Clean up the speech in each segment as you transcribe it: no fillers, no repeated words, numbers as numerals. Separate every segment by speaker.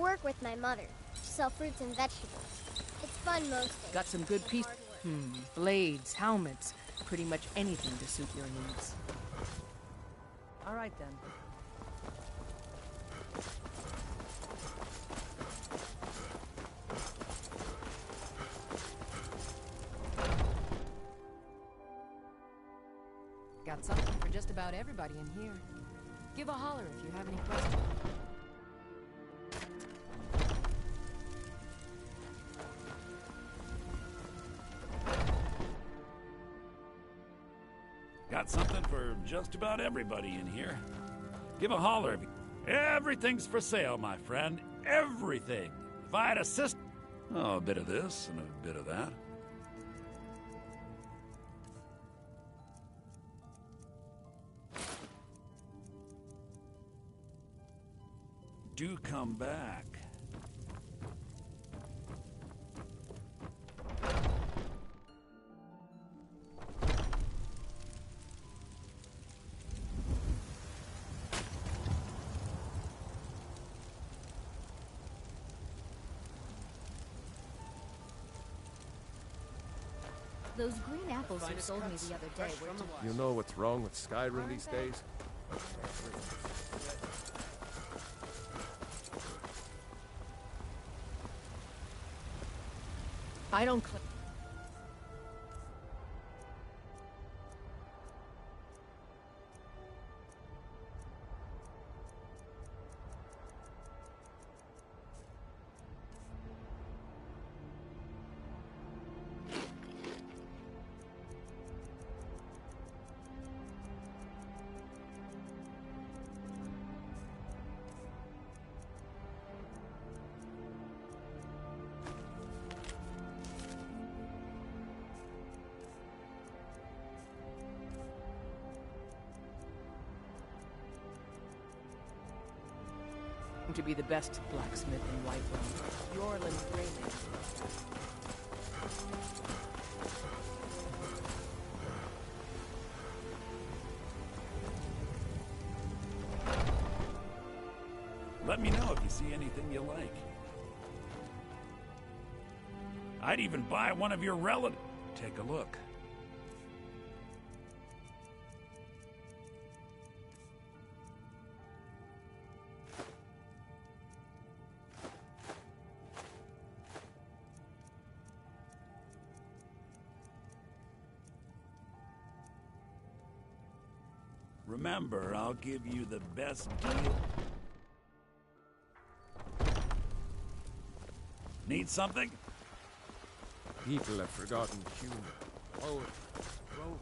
Speaker 1: work with my mother. Sell fruits and vegetables. It's fun most days.
Speaker 2: Got some good pieces. Blades, helmets, pretty much anything to suit your needs. All right then. Got something for just about everybody in here. Give a holler if you have any questions.
Speaker 3: Got something for just about everybody in here. Give a holler if you... Everything's for sale, my friend. Everything. If I had a system... Oh, a bit of this and a bit of that. Do come back.
Speaker 4: Those green apples you sold me the other day were...
Speaker 5: You know what's wrong with Skyrim these days?
Speaker 2: I don't... to be the best blacksmith in Whiterun. Yorland's Greyman.
Speaker 3: Let me know if you see anything you like. I'd even buy one of your relatives. Take a look. Remember, I'll give you the best deal. Need something?
Speaker 5: People have forgotten humor. Oh, Romans.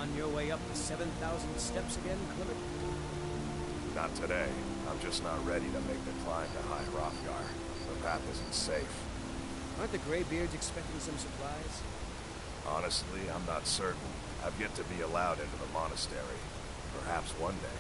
Speaker 6: On your way up the 7,000 steps again, Clement?
Speaker 7: Not today. I'm just not ready to make the climb to High Hrothgar. The path isn't safe.
Speaker 6: Aren't the Greybeards expecting some supplies?
Speaker 7: Honestly, I'm not certain. I've yet to be allowed into the monastery. Perhaps one day.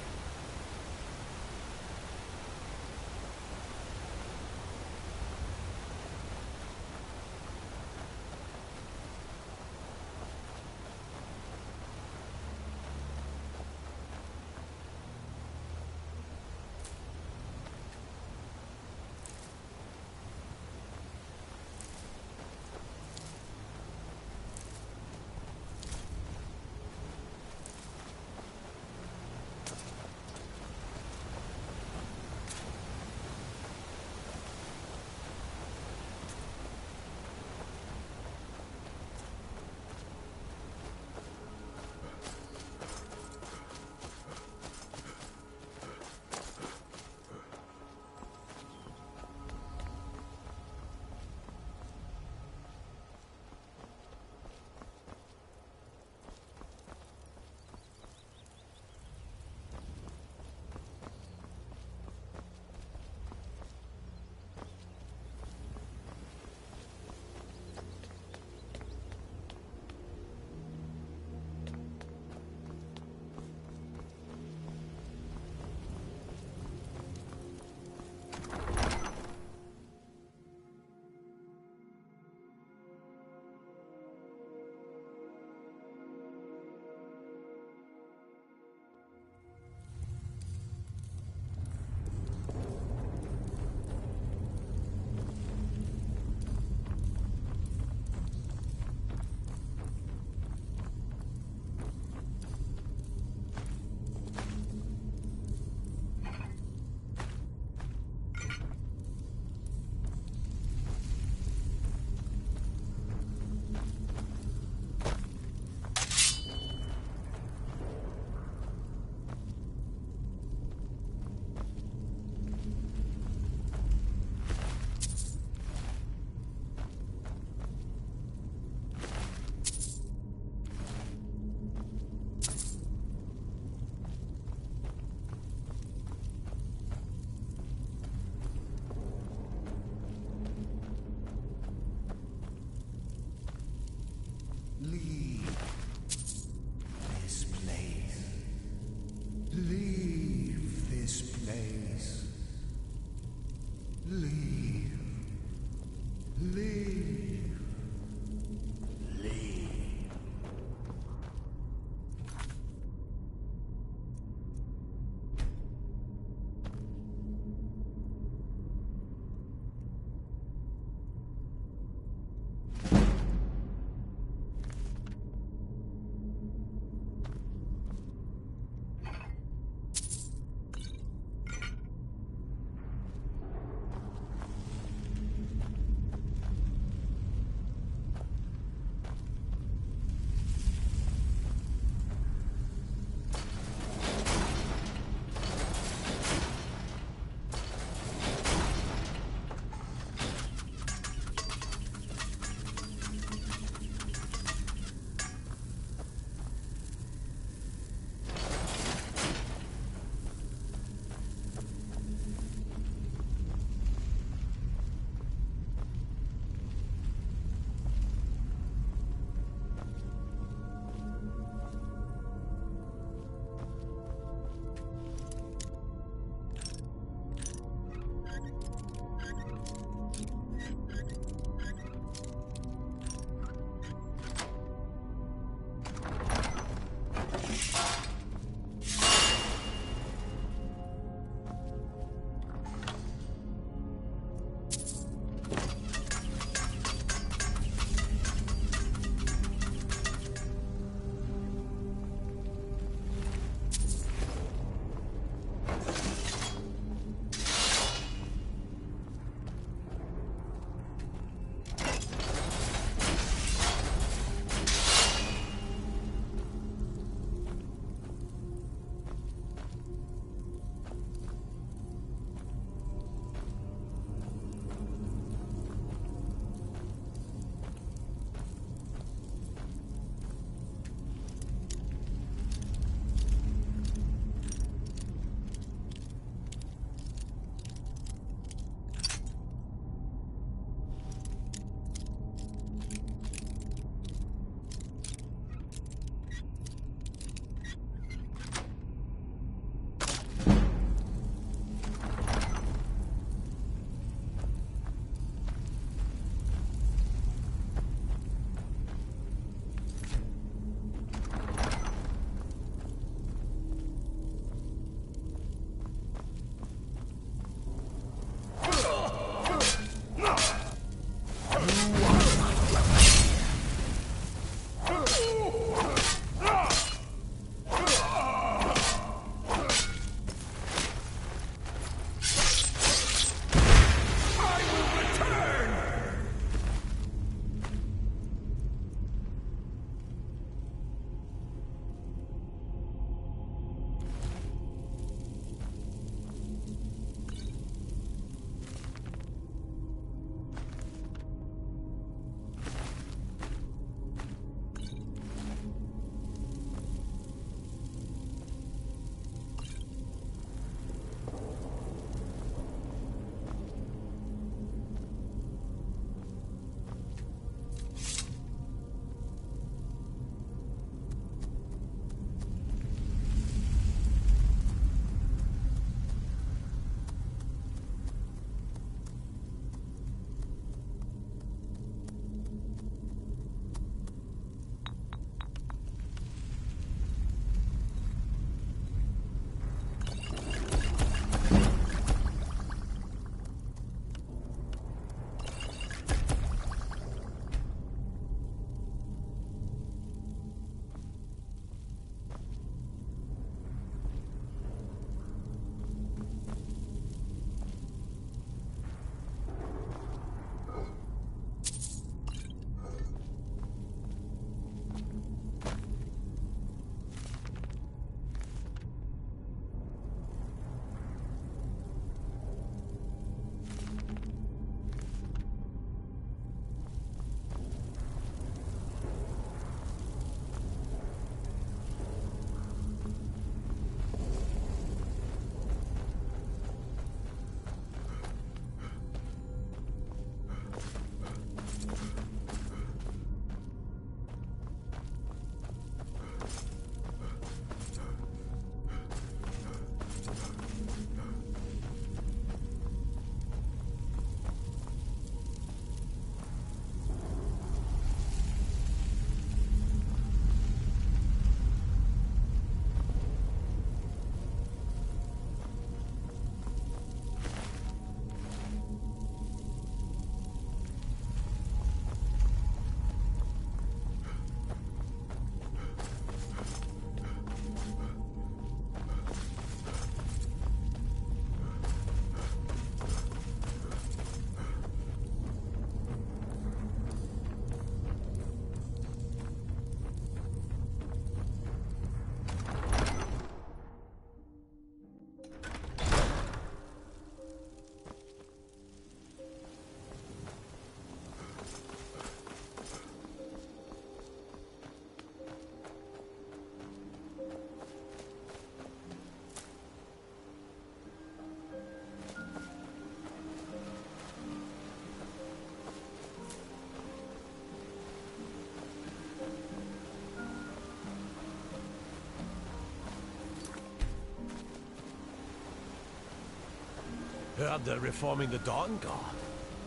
Speaker 5: Heard they're reforming the Dawn Guard.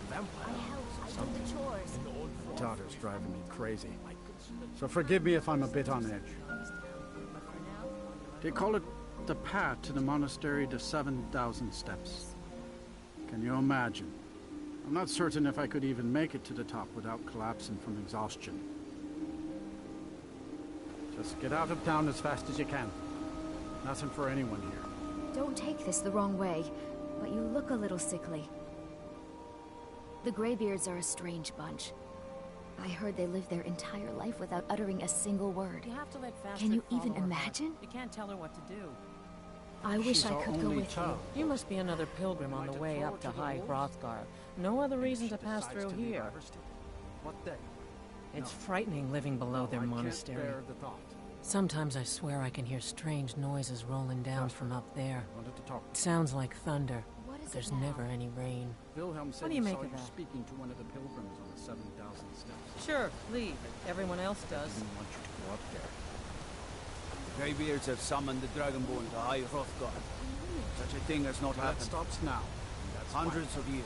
Speaker 5: Vampire.
Speaker 1: I do the chores.
Speaker 8: Tatter's driving me crazy. So forgive me if I'm a bit on edge. They call it the path to the monastery to 7,000 steps. Can you imagine? I'm not certain if I could even make it to the top without collapsing from exhaustion. Just get out of town as fast as you can. Nothing for anyone here.
Speaker 4: Don't take this the wrong way, but you look a little sickly. The Greybeards are a strange bunch. I heard they lived their entire life without uttering a single word.
Speaker 2: You have to let Faster
Speaker 4: Can you
Speaker 2: follow
Speaker 4: even
Speaker 2: her heart.
Speaker 4: imagine?
Speaker 2: You can't tell her what to do.
Speaker 4: I wish
Speaker 8: She's
Speaker 4: I
Speaker 8: our
Speaker 4: could go
Speaker 8: only
Speaker 4: with
Speaker 8: child.
Speaker 4: you.
Speaker 2: You must be another pilgrim on the way up to High Hrothgar. No other reason to pass through here.
Speaker 8: What day?
Speaker 2: It's frightening living below their
Speaker 8: I can't
Speaker 2: monastery.
Speaker 8: bear the thought.
Speaker 2: Sometimes I swear I can hear strange noises rolling down from up there.
Speaker 8: Wanted to talk.
Speaker 2: It sounds like thunder.
Speaker 4: What is
Speaker 2: There's
Speaker 4: it now?
Speaker 2: never any rain.
Speaker 8: Wilhelm said
Speaker 2: do you
Speaker 8: he
Speaker 2: make
Speaker 8: saw
Speaker 2: of
Speaker 8: you
Speaker 2: that?
Speaker 8: speaking to one of the pilgrims on the 7,000 steps.
Speaker 2: Sure, leave. Everyone else does.
Speaker 8: I didn't want you to go up there.
Speaker 6: The Greybeards have summoned the Dragonborn to High Hrothgar. Such a thing has not
Speaker 8: That
Speaker 6: happened.
Speaker 8: stops now. and that's fine.
Speaker 6: Hundreds of years.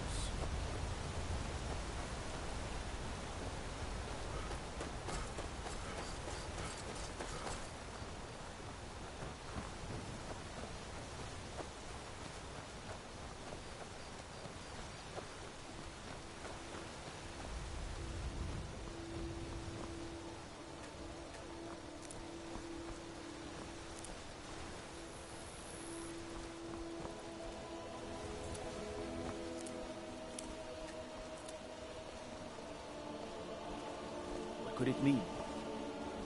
Speaker 6: What could it mean?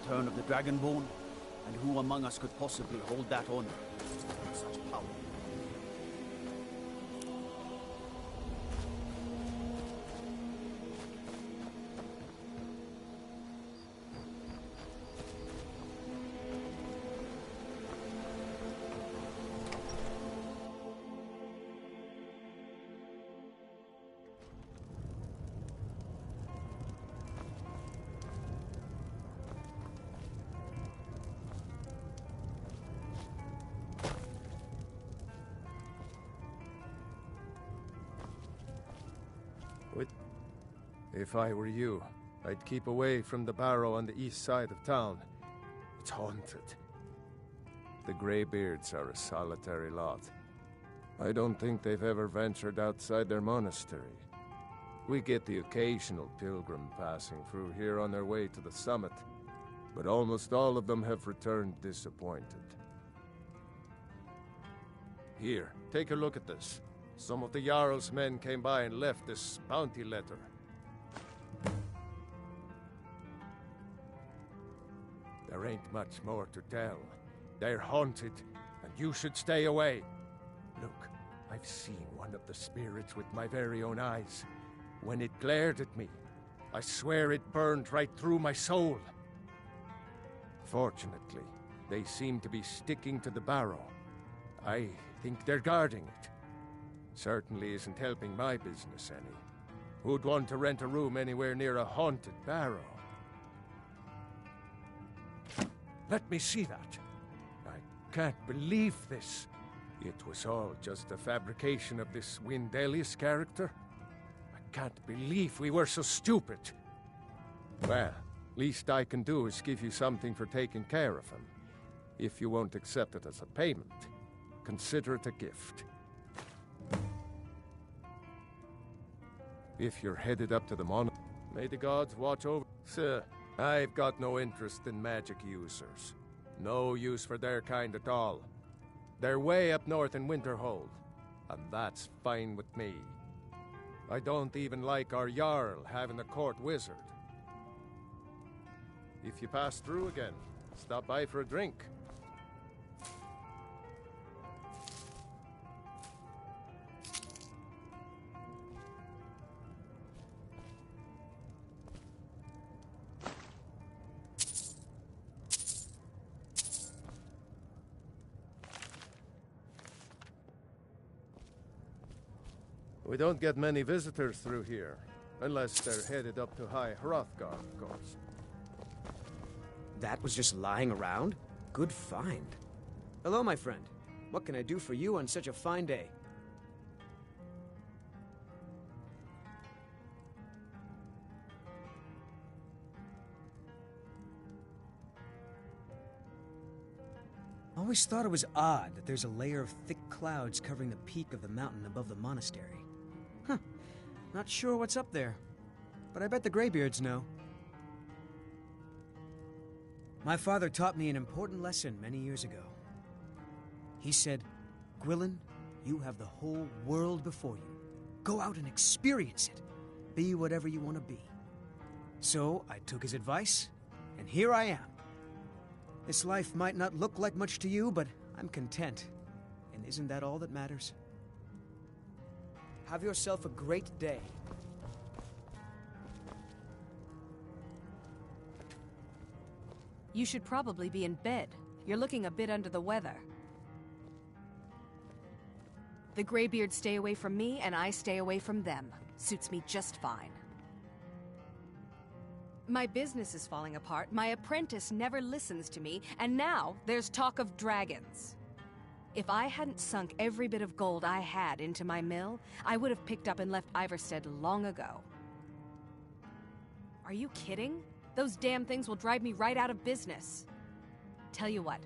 Speaker 6: Return of the Dragonborn? And who among us could possibly hold that honor? With such power.
Speaker 5: If I were you, I'd keep away from the barrow on the east side of town. It's haunted. The Greybeards are a solitary lot. I don't think they've ever ventured outside their monastery. We get the occasional pilgrim passing through here on their way to the summit, but almost all of them have returned disappointed. Here, take a look at this. Some of the Jarl's men came by and left this bounty letter. There ain't much more to tell. They're haunted, and you should stay away. Look, I've seen one of the spirits with my very own eyes. When it glared at me, I swear it burned right through my soul. Fortunately, they seem to be sticking to the barrow. I think they're guarding it. Certainly isn't helping my business any. Who'd want to rent a room anywhere near a haunted barrow? Let me see that. I can't believe this. It was all just a fabrication of this Windelius character. I can't believe we were so stupid. Well, least I can do is give you something for taking care of him. If you won't accept it as a payment, consider it a gift. If you're headed up to the monastery, may the gods watch over. Sir, I've got no interest in magic users. No use for their kind at all. They're way up north in Winterhold, and that's fine with me. I don't even like our Jarl having a court wizard. If you pass through again, stop by for a drink. We don't get many visitors through here, unless they're headed up to High Hrothgar, of course.
Speaker 6: That was just lying around? Good find. Hello, my friend. What can I do for you on such a fine day?
Speaker 9: Always thought it was odd that there's a layer of thick clouds covering the peak of the mountain above the monastery. Huh. Not sure what's up there, but I bet the Greybeards know. My father taught me an important lesson many years ago. He said, Gwilyn, you have the whole world before you. Go out and experience it. Be whatever you want to be. So I took his advice, and here I am. This life might not look like much to you, but I'm content. And isn't that all that matters? Have yourself a great day.
Speaker 2: You should probably be in bed. You're looking a bit under the weather. The Greybeards stay away from me, and I stay away from them. Suits me just fine. My business is falling apart, my apprentice never listens to me, and now there's talk of dragons. If I hadn't sunk every bit of gold I had into my mill, I would have picked up and left Iverstead long ago. Are you kidding? Those damn things will drive me right out of business. Tell you what,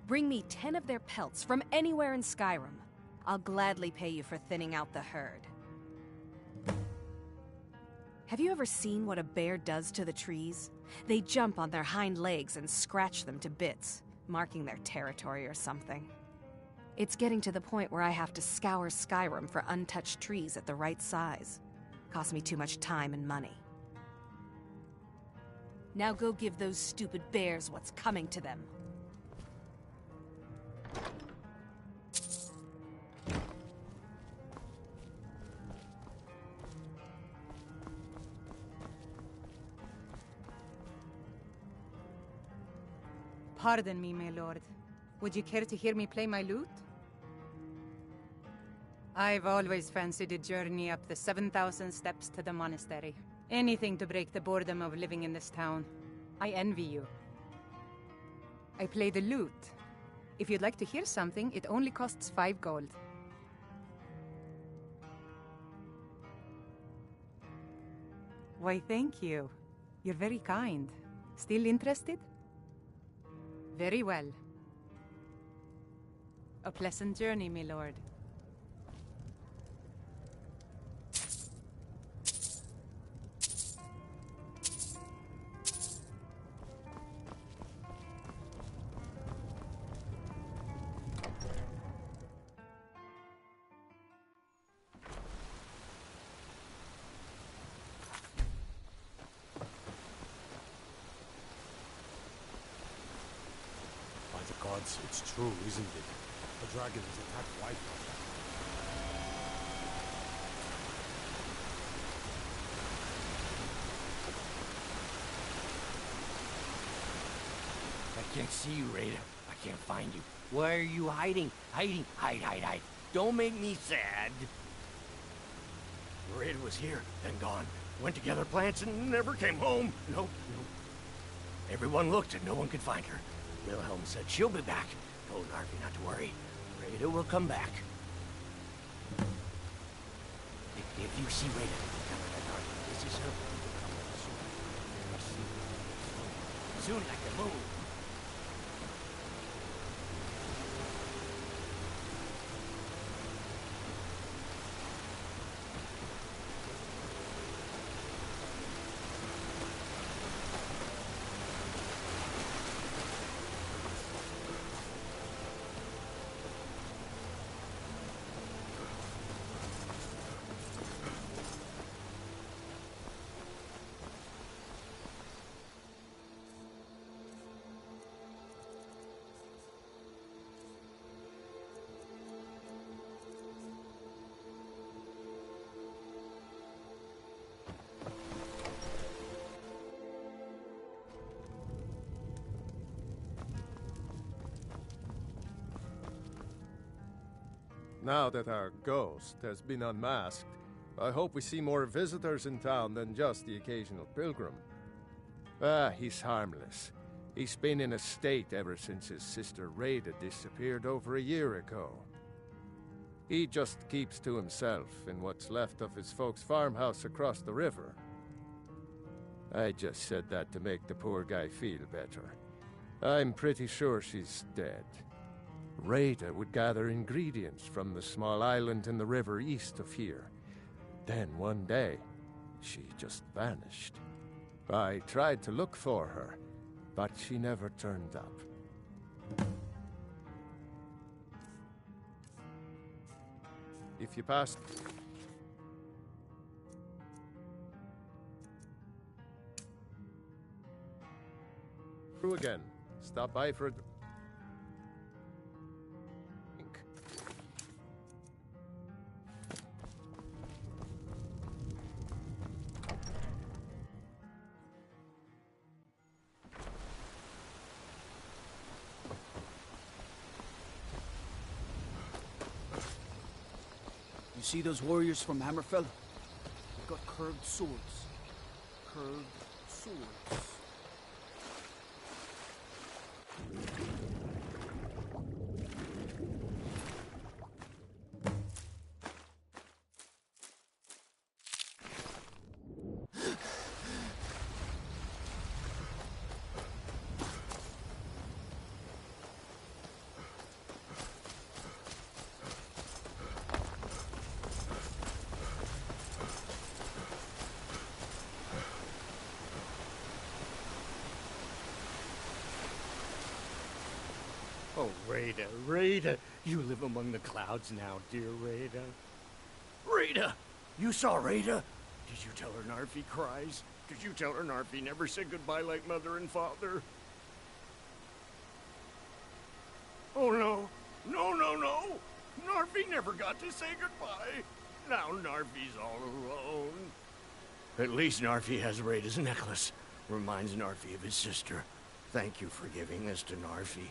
Speaker 2: bring me 10 of their pelts from anywhere in Skyrim. I'll gladly pay you for thinning out the herd. Have you ever seen what a bear does to the trees? They jump on their hind legs and scratch them to bits, marking their territory or something. It's getting to the point where I have to scour Skyrim for untouched trees at the right size. Costs me too much time and money. Now go give those stupid bears what's coming to them.
Speaker 10: Pardon me, my lord. Would you care to hear me play my lute? I've always fancied a journey up the 7,000 steps to the monastery. Anything to break the boredom of living in this town. I envy you. I play the lute. If you'd like to hear something, it only costs 5 gold. Why, thank you. You're very kind. Still interested? Very well. A pleasant journey, my lord.
Speaker 11: It's true, isn't it? The dragon has attacked Whitehall.
Speaker 12: I can't see you, Raider. I can't find you. Why are you hiding? Hiding. Hide. Don't make me sad. The Raider was here, then gone. Went to gather plants and never came home. No. Everyone looked and no one could find her. Wilhelm said she'll be back. Told Harvey not to worry. Rada will come back. If you see Rada, tell her that Harvey, this is her. Soon like the moon.
Speaker 5: Now that our ghost has been unmasked, I hope we see more visitors in town than just the occasional pilgrim. He's harmless. He's been in a state ever since his sister Rada disappeared over a year ago. He just keeps to himself in what's left of his folks' farmhouse across the river. I just said that to make the poor guy feel better. I'm pretty sure she's dead. Rada would gather ingredients from the small island in the river east of here. Then one day, she just vanished. I tried to look for her, but she never turned up. If you pass... through again, stop by for a...
Speaker 6: You see those warriors from Hammerfell? They've got curved swords. Curved swords.
Speaker 12: Oh, Rada, Rada, you live among the clouds now, dear Rada. Rada! You saw Rada? Did you tell her Narfi cries? Did you tell her Narfi never said goodbye like mother and father? Oh, no. No, no, no! Narfi never got to say goodbye. Now Narfi's all alone. At least Narfi has Rada's necklace. Reminds Narfi of his sister. Thank you for giving this to Narfi.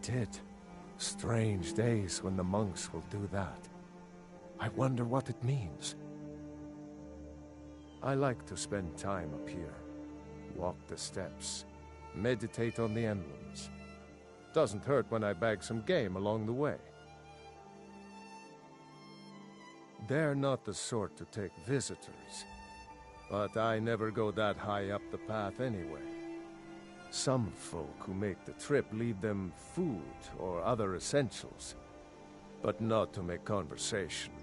Speaker 5: did. Strange days when the monks will do that. I wonder what it means. I like to spend time up here. Walk the steps. Meditate on the emblems. Doesn't hurt when I bag some game along the way. They're not the sort to take visitors. But I never go that high up the path anyway. Some folk who make the trip leave them food or other essentials, but not to make conversation.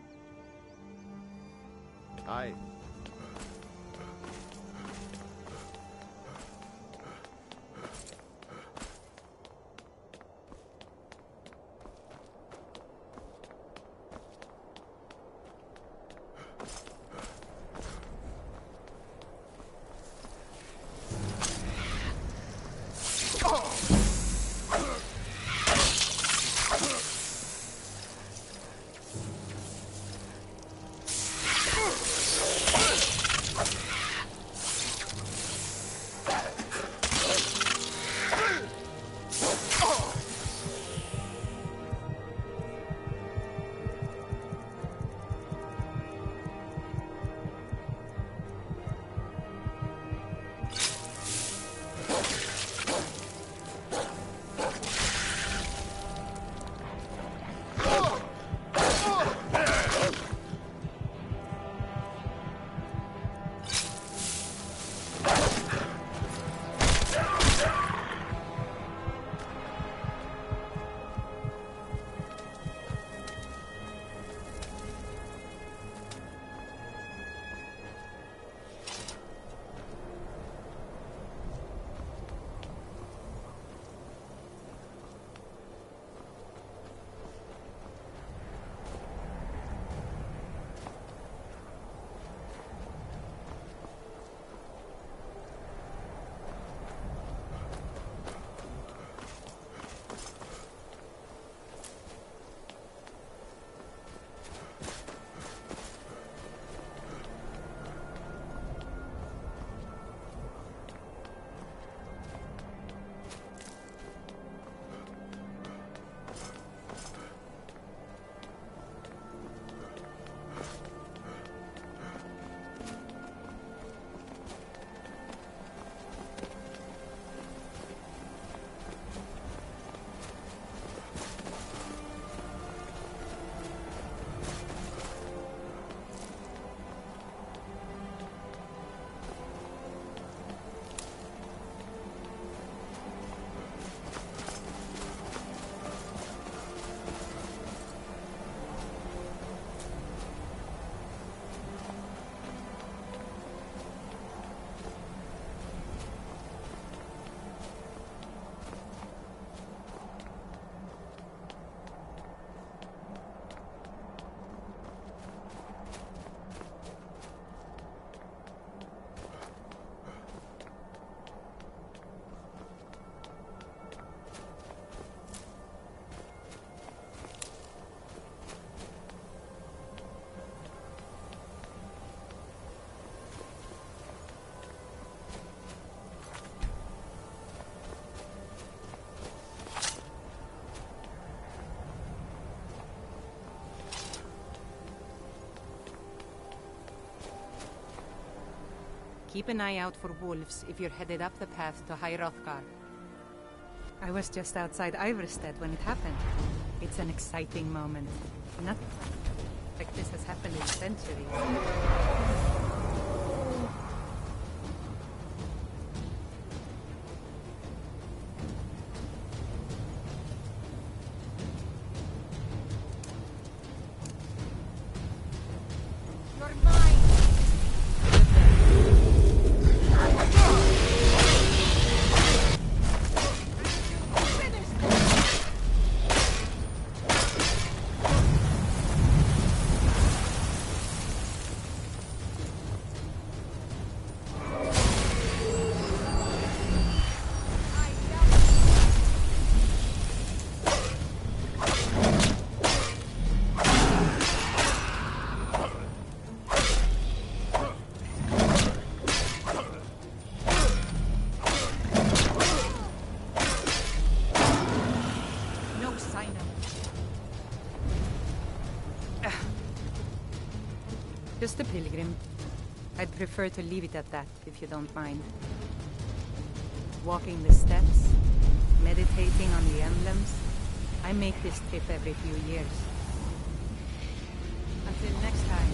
Speaker 10: Keep an eye out for wolves if you're headed up the path to High Hrothgar. I was just outside Iverstead when it happened. It's an exciting moment. Nothing like this has happened in centuries. No sign of it. Just a pilgrim. I'd prefer to leave it at that, if you don't mind. Walking the steps, meditating on the emblems. I make this trip every few years. Until next time.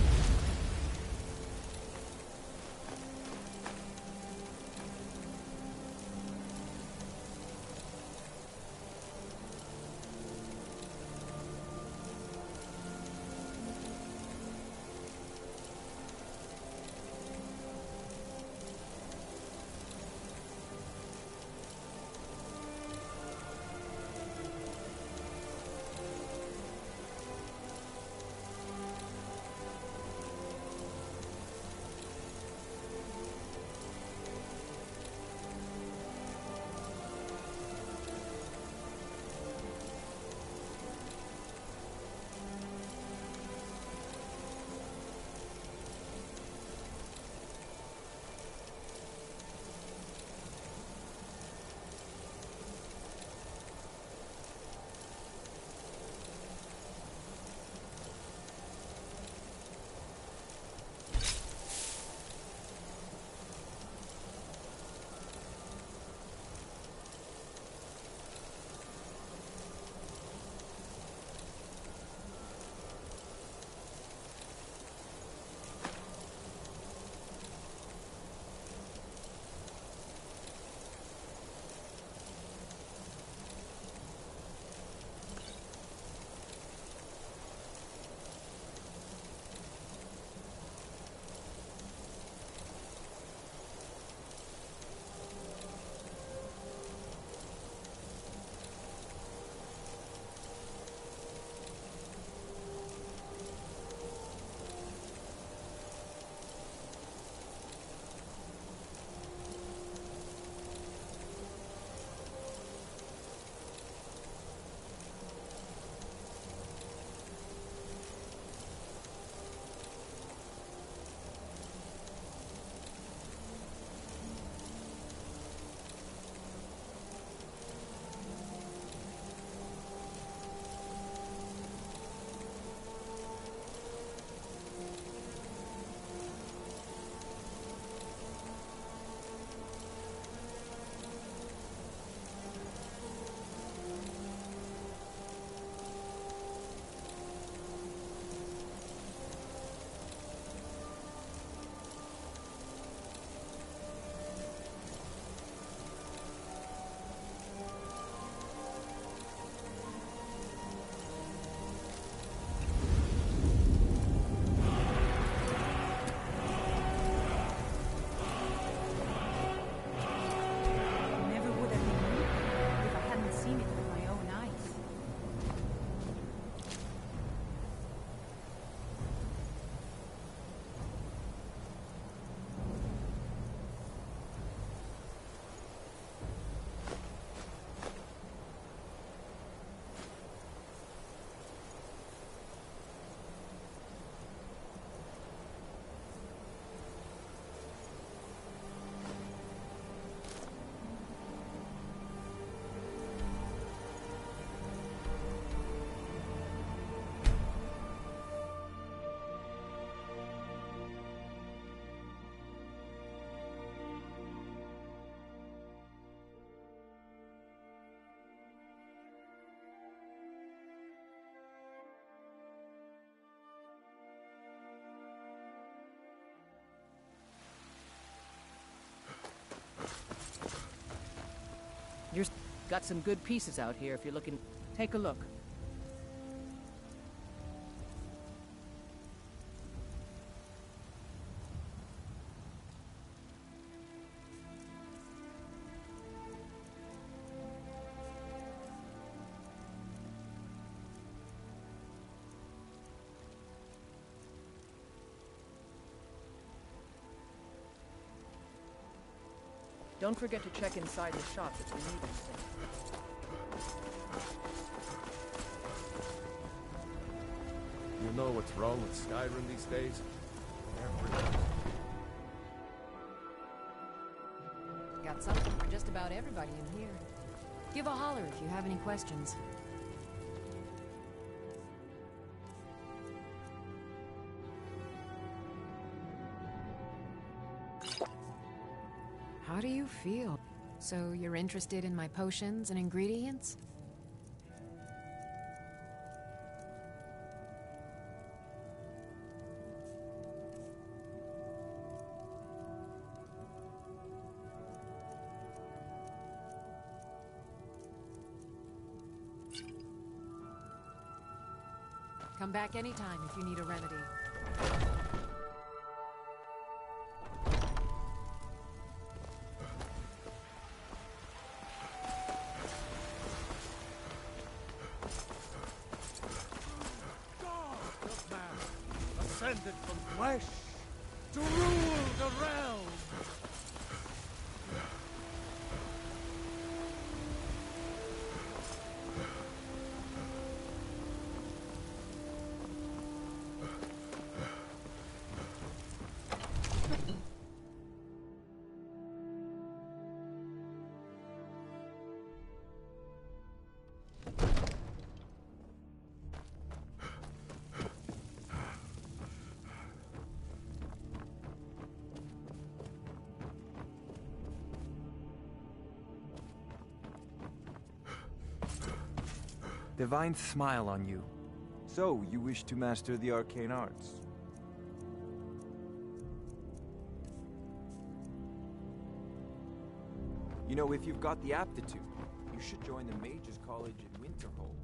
Speaker 13: You've got some good pieces out here if you're looking. Take a look. Don't forget to check inside the shop if you need anything.
Speaker 5: You know what's wrong with Skyrim these days?
Speaker 4: Got something for just about everybody in here. Give a holler if you have any questions.
Speaker 14: How do you feel? So you're interested in my potions and ingredients? Come back anytime if you need a remedy.
Speaker 15: Ascended from flesh to rule the realm.
Speaker 16: Divine smile on you. So, you wish to master the arcane arts? You know, if you've got the aptitude, you should join the Mages College in Winterhold.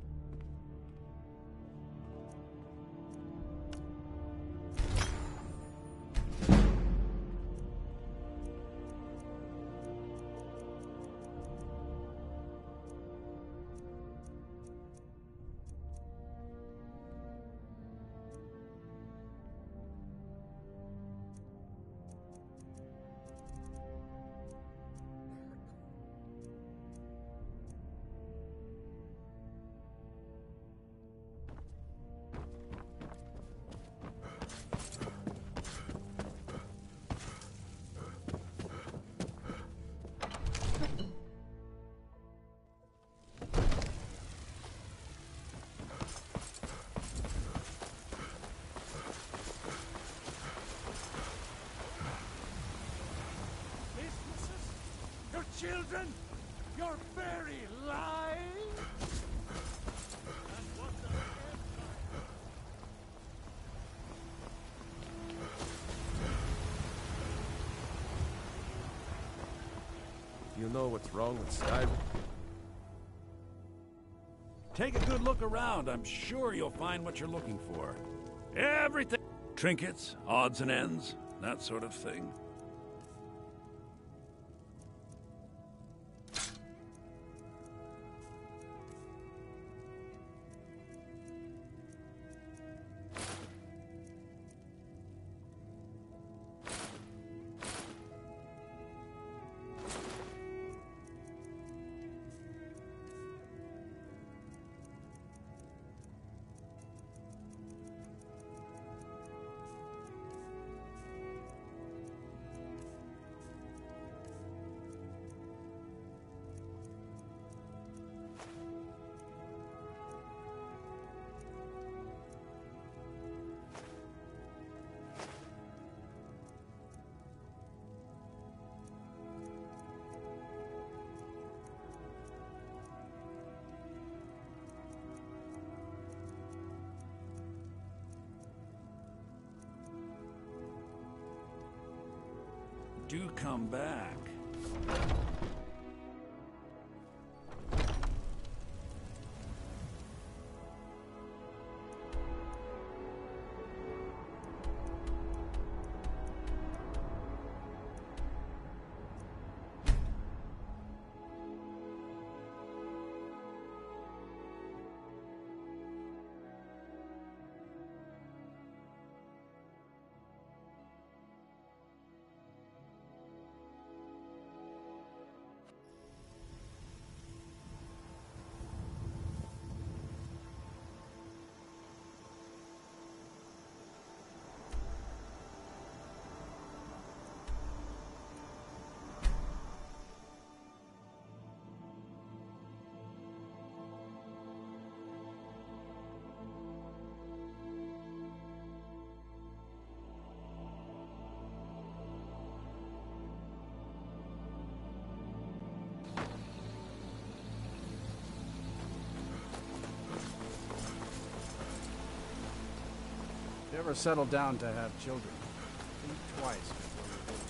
Speaker 16: Your children, your very lives. And what the
Speaker 5: You know what's wrong with Skyrim?
Speaker 3: Take a good look around. I'm sure you'll find what you're looking for. Everything. Trinkets, odds and ends, that sort of thing. Do come back.
Speaker 8: you ever settle down to have children, think twice before you do.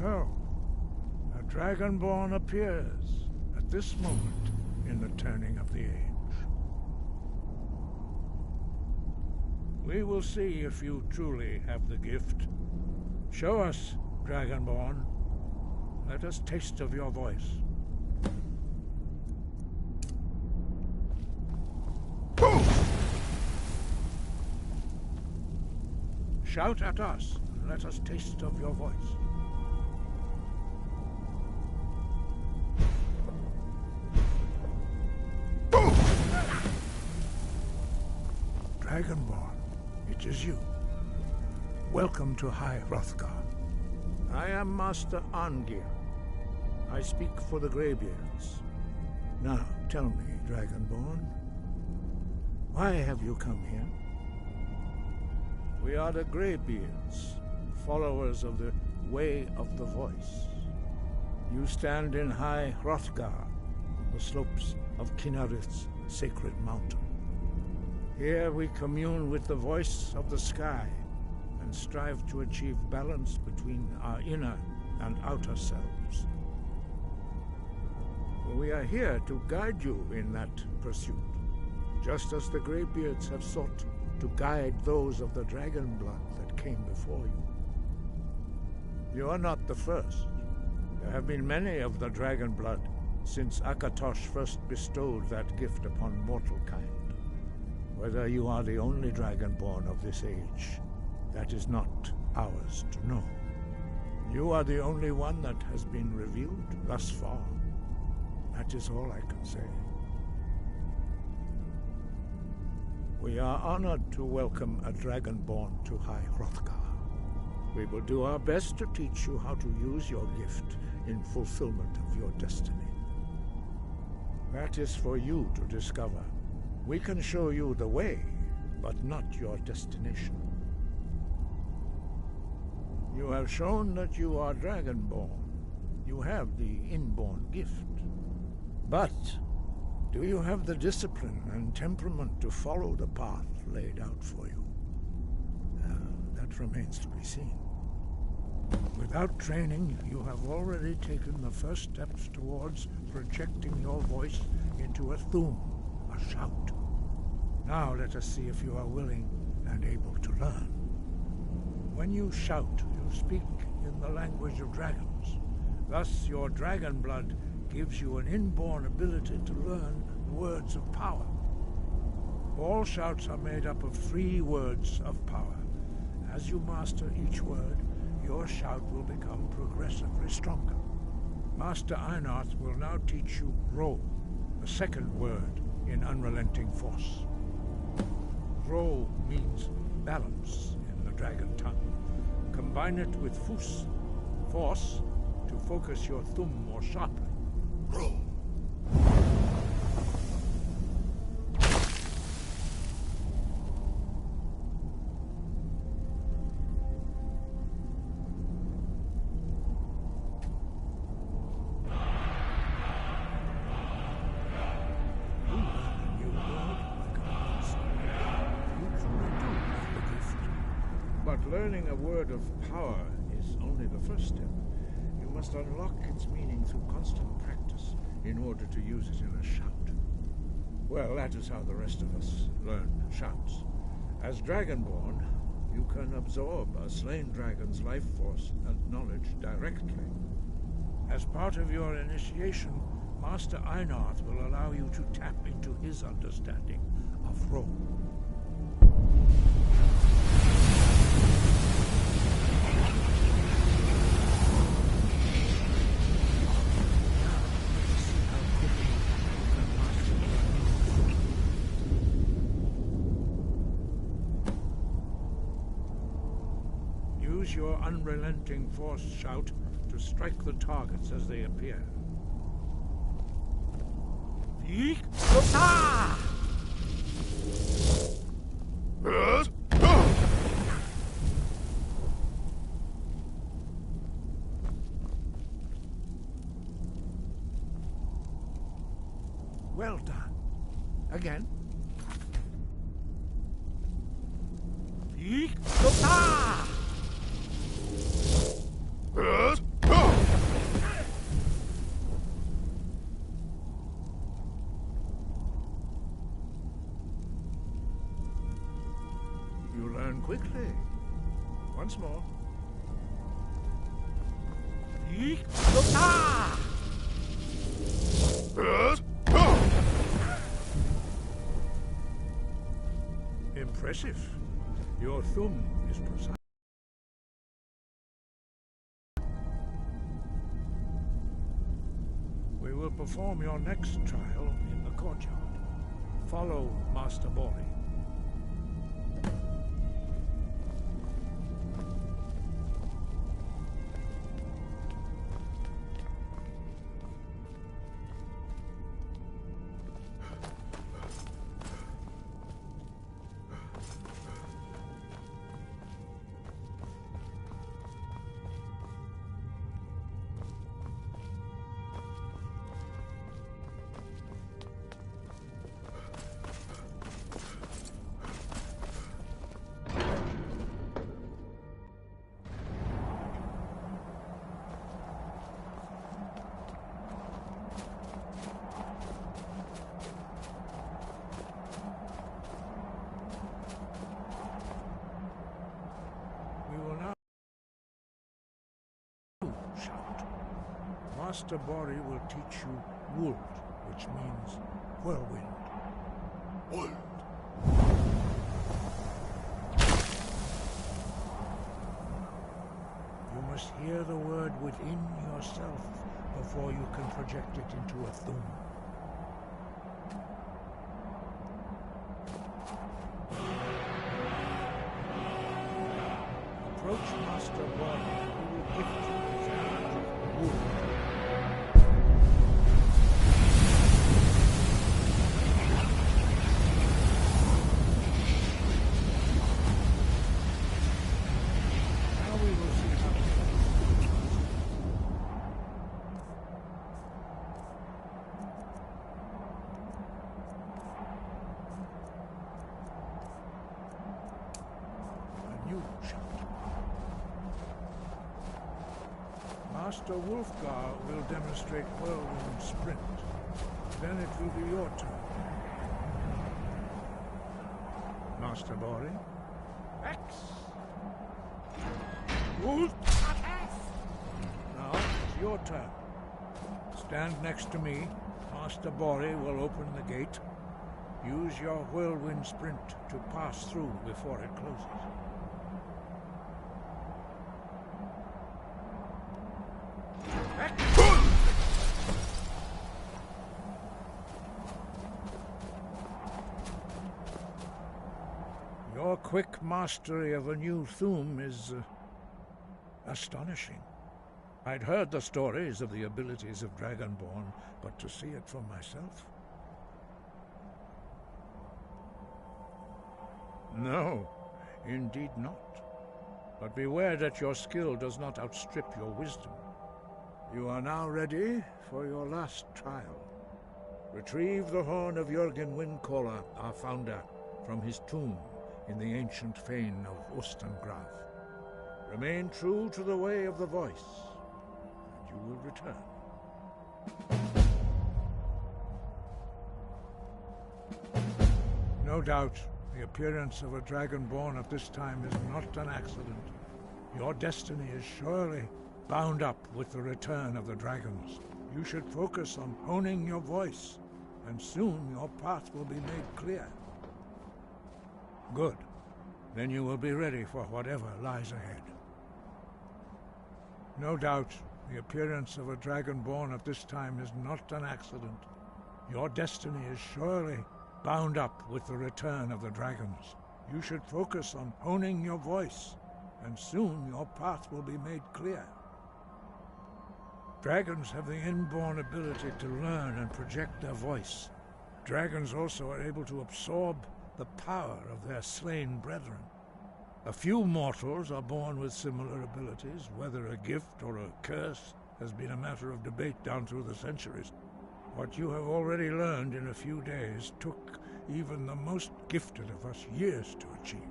Speaker 15: So, a Dragonborn appears at this moment in the turning of the age. We will see if you truly have the gift. Show us, Dragonborn. Let us taste of your voice. Shout at us, and let us taste of your voice. Dragonborn, it is you. Welcome to High Hrothgar. I am Master Arngir. I speak for the Greybeards. Now, tell me, Dragonborn, why have you come here? We are the Greybeards, followers of the Way of the Voice. You stand in High Hrothgar, on the slopes of Kinnarith's sacred mountain. Here we commune with the voice of the sky and strive to achieve balance between our inner and outer selves. We are here to guide you in that pursuit, just as the Greybeards have sought to guide those of the dragon blood that came before you. You are not the first. There have been many of the dragon blood since Akatosh first bestowed that gift upon mortal kind. Whether you are the only dragonborn of this age, that is not ours to know. You are the only one that has been revealed thus far. That is all I can say. We are honored to welcome a dragonborn to High Hrothgar. We will do our best to teach you how to use your gift in fulfillment of your destiny. That is for you to discover. We can show you the way, but not your destination. You have shown that you are dragonborn. You have the inborn gift. But do you have the discipline and temperament to follow the path laid out for you? That remains to be seen. Without training, you have already taken the first steps towards projecting your voice into a thum, a shout. Now let us see if you are willing and able to learn. When you shout, you speak in the language of dragons. Thus, your dragon blood gives you an inborn ability to learn words of power. All shouts are made up of 3 words of power. As you master each word, your shout will become progressively stronger. Master Einarth will now teach you Ro, the second word in Unrelenting Force. Ro means balance in the dragon tongue. Combine it with Fus, force, to focus your thumb more sharply. Ro. Learning a word of power is only the first step. You must unlock its meaning through constant practice in order to use it in a shout. Well, that is how the rest of us learn shouts. As Dragonborn, you can absorb a slain dragon's life force and knowledge directly. As part of your initiation, Master Einarth will allow you to tap into his understanding of Ro. Use your unrelenting force shout to strike the targets as they appear. Well done. Again. once more. Impressive. Your thumb is precise. We will perform your next trial in the courtyard. Follow Master Bori. Master Bori will teach you Wold, which means whirlwind. Wold. You must hear the word within yourself before you can project it into a thum. Approach Master Bori, who will gift you his hand of Wold. Master Wolfgar will demonstrate whirlwind sprint. Then it will be your turn. Master Bori. X. Wolf. Now it's your turn. Stand next to me. Master Bori will open the gate. Use your whirlwind sprint to pass through before it closes. Your quick mastery of a new thum is astonishing. I'd heard the stories of the abilities of Dragonborn, but to see it for myself? No, indeed not. But beware that your skill does not outstrip your wisdom. You are now ready for your last trial. Retrieve the horn of Jürgen Windcaller, our founder, from his tomb in the ancient fane of Ostengraf. Remain true to the way of the voice, and you will return. No doubt, the appearance of a Dragonborn at this time is not an accident. Your destiny is surely bound up with the return of the dragons. You should focus on honing your voice, and soon your path will be made clear. Good. Then you will be ready for whatever lies ahead. No doubt, the appearance of a Dragonborn at this time is not an accident. Your destiny is surely bound up with the return of the dragons. You should focus on honing your voice, and soon your path will be made clear. Dragons have the inborn ability to learn and project their voice. Dragons also are able to absorb the power of their slain brethren. A few mortals are born with similar abilities. Whether a gift or a curse has been a matter of debate down through the centuries. What you have already learned in a few days took even the most gifted of us years to achieve.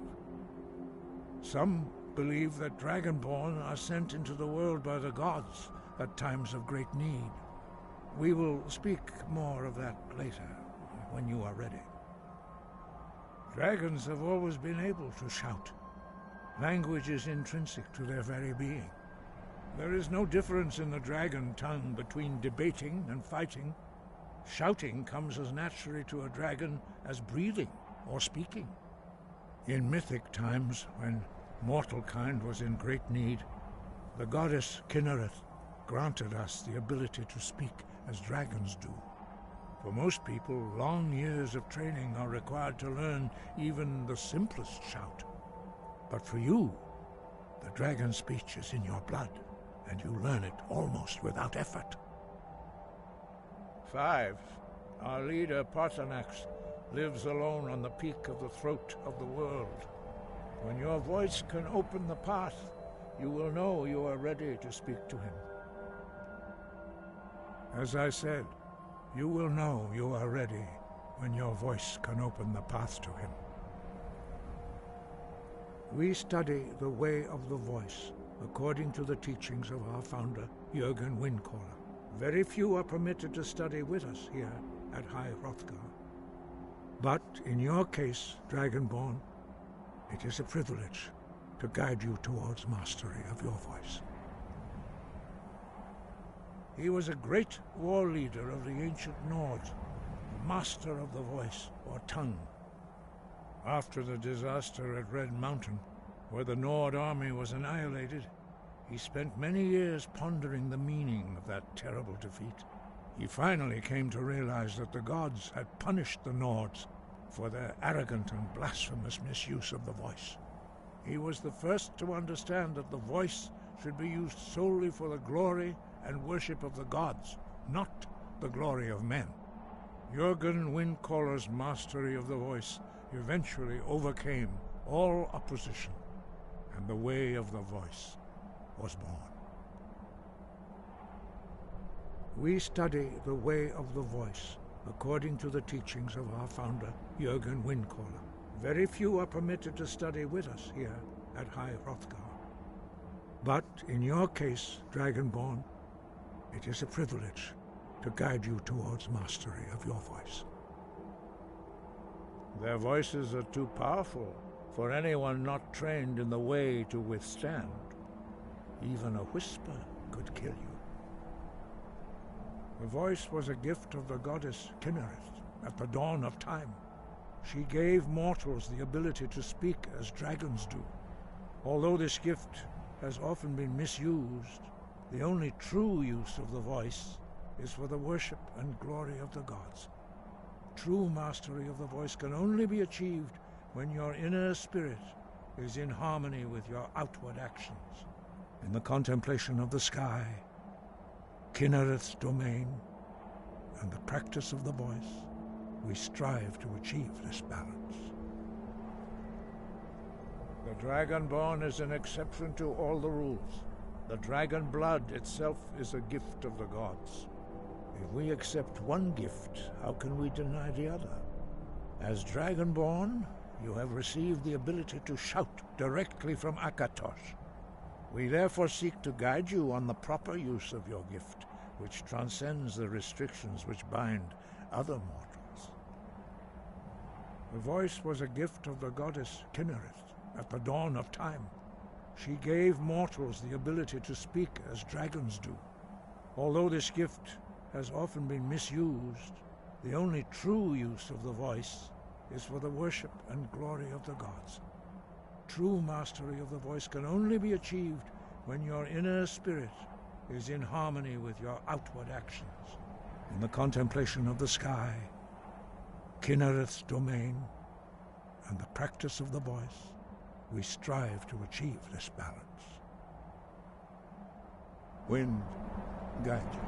Speaker 15: Some believe that Dragonborn are sent into the world by the gods at times of great need. We will speak more of that later, when you are ready. Dragons have always been able to shout. Language is intrinsic to their very being. There is no difference in the dragon tongue between debating and fighting. Shouting comes as naturally to a dragon as breathing or speaking. In mythic times, when mortal kind was in great need, the goddess Kinnereth granted us the ability to speak as dragons do. For most people, long years of training are required to learn even the simplest shout. But for you, the dragon speech is in your blood, and you learn it almost without effort. 5. Our leader, Parthenax, lives alone on the peak of the throat of the world. When your voice can open the path, you will know you are ready to speak to him. As I said, you will know you are ready when your voice can open the path to him. We study the way of the voice according to the teachings of our founder, Jürgen Windcaller. Very few are permitted to study with us here at High Hrothgar. But in your case, Dragonborn, it is a privilege to guide you towards mastery of your voice. He was a great war leader of the ancient Nords, master of the voice, or tongue. After the disaster at Red Mountain, where the Nord army was annihilated, he spent many years pondering the meaning of that terrible defeat. He finally came to realize that the gods had punished the Nords for their arrogant and blasphemous misuse of the voice. He was the first to understand that the voice should be used solely for the glory and worship of the gods, not the glory of men. Jürgen Windcaller's mastery of the voice eventually overcame all opposition, and the way of the voice was born. We study the way of the voice according to the teachings of our founder, Jürgen Windcaller. Very few are permitted to study with us here at High Hrothgar. But in your case, Dragonborn, it is a privilege to guide you towards mastery of your voice. Their voices are too powerful for anyone not trained in the way to withstand. Even a whisper could kill you. The voice was a gift of the goddess Kinnereth at the dawn of time. She gave mortals the ability to speak as dragons do. Although this gift has often been misused, the only true use of the voice is for the worship and glory of the gods. True mastery of the voice can only be achieved when your inner spirit is in harmony with your outward actions. In the contemplation of the sky, Kinnereth's domain, and the practice of the voice, we strive to achieve this balance. The Dragonborn is an exception to all the rules. The dragon blood itself is a gift of the gods. If we accept one gift, how can we deny the other? As Dragonborn, you have received the ability to shout directly from Akatosh. We therefore seek to guide you on the proper use of your gift, which transcends the restrictions which bind other mortals. The voice was a gift of the goddess Kinnereth at the dawn of time. She gave mortals the ability to speak as dragons do. Although this gift has often been misused, the only true use of the voice is for the worship and glory of the gods. True mastery of the voice can only be achieved when your inner spirit is in harmony with your outward actions. In the contemplation of the sky, Kinnereth's domain, and the practice of the voice, we strive to achieve this balance. Wind, guide you.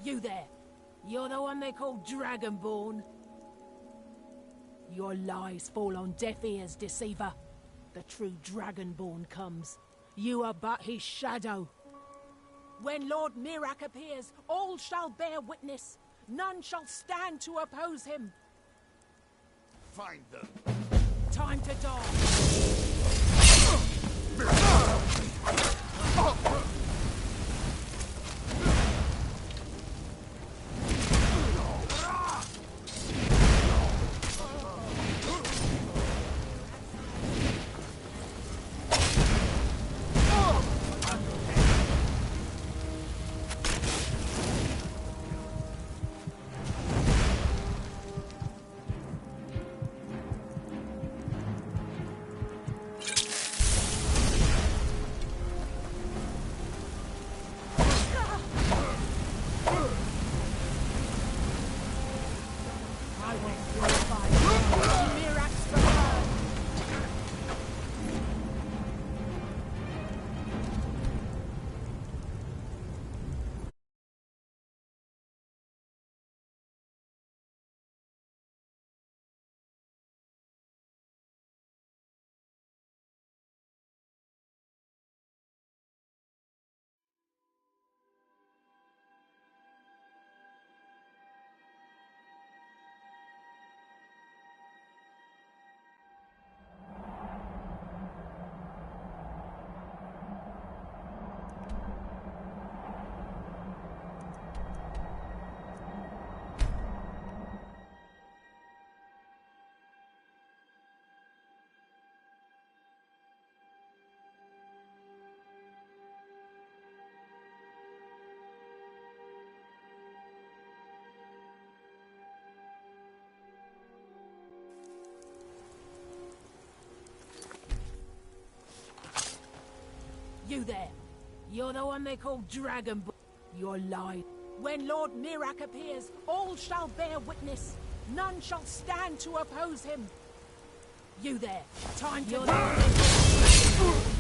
Speaker 17: You there. You're the one they call Dragonborn. Your lies fall on deaf ears, deceiver. The true Dragonborn comes. You are but his shadow. When Lord Mirak appears, all shall bear witness. None shall stand to oppose him.
Speaker 3: Find them.
Speaker 17: Time to die. You there. You're the one they call Dragonborn. You're lying. When Lord Mirak appears, all shall bear witness. None shall stand to oppose him. You there. Time to die.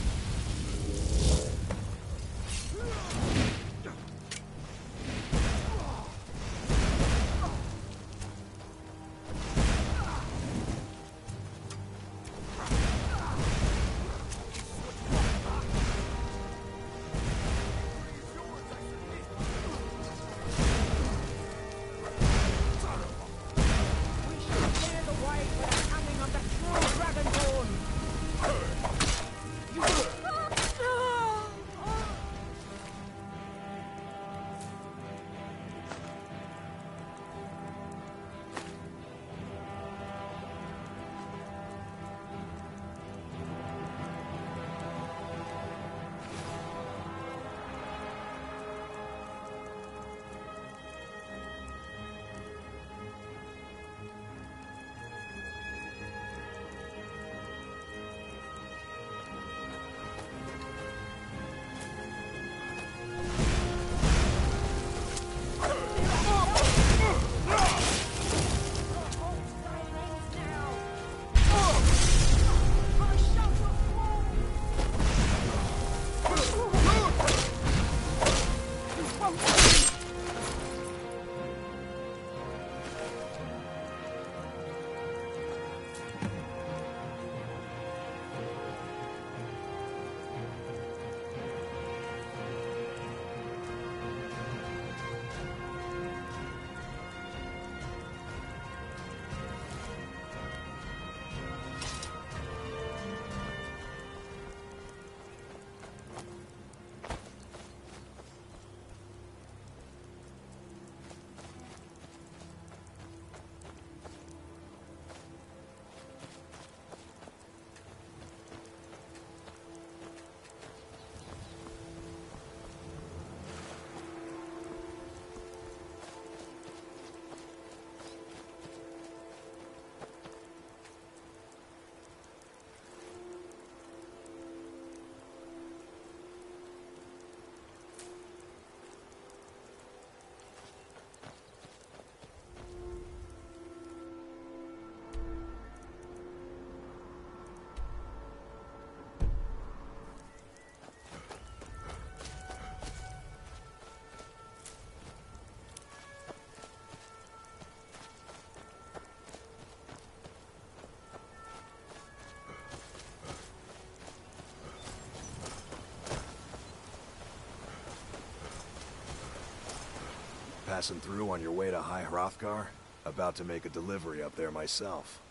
Speaker 7: passing through on your way to High Hrothgar? About to make a delivery up there myself.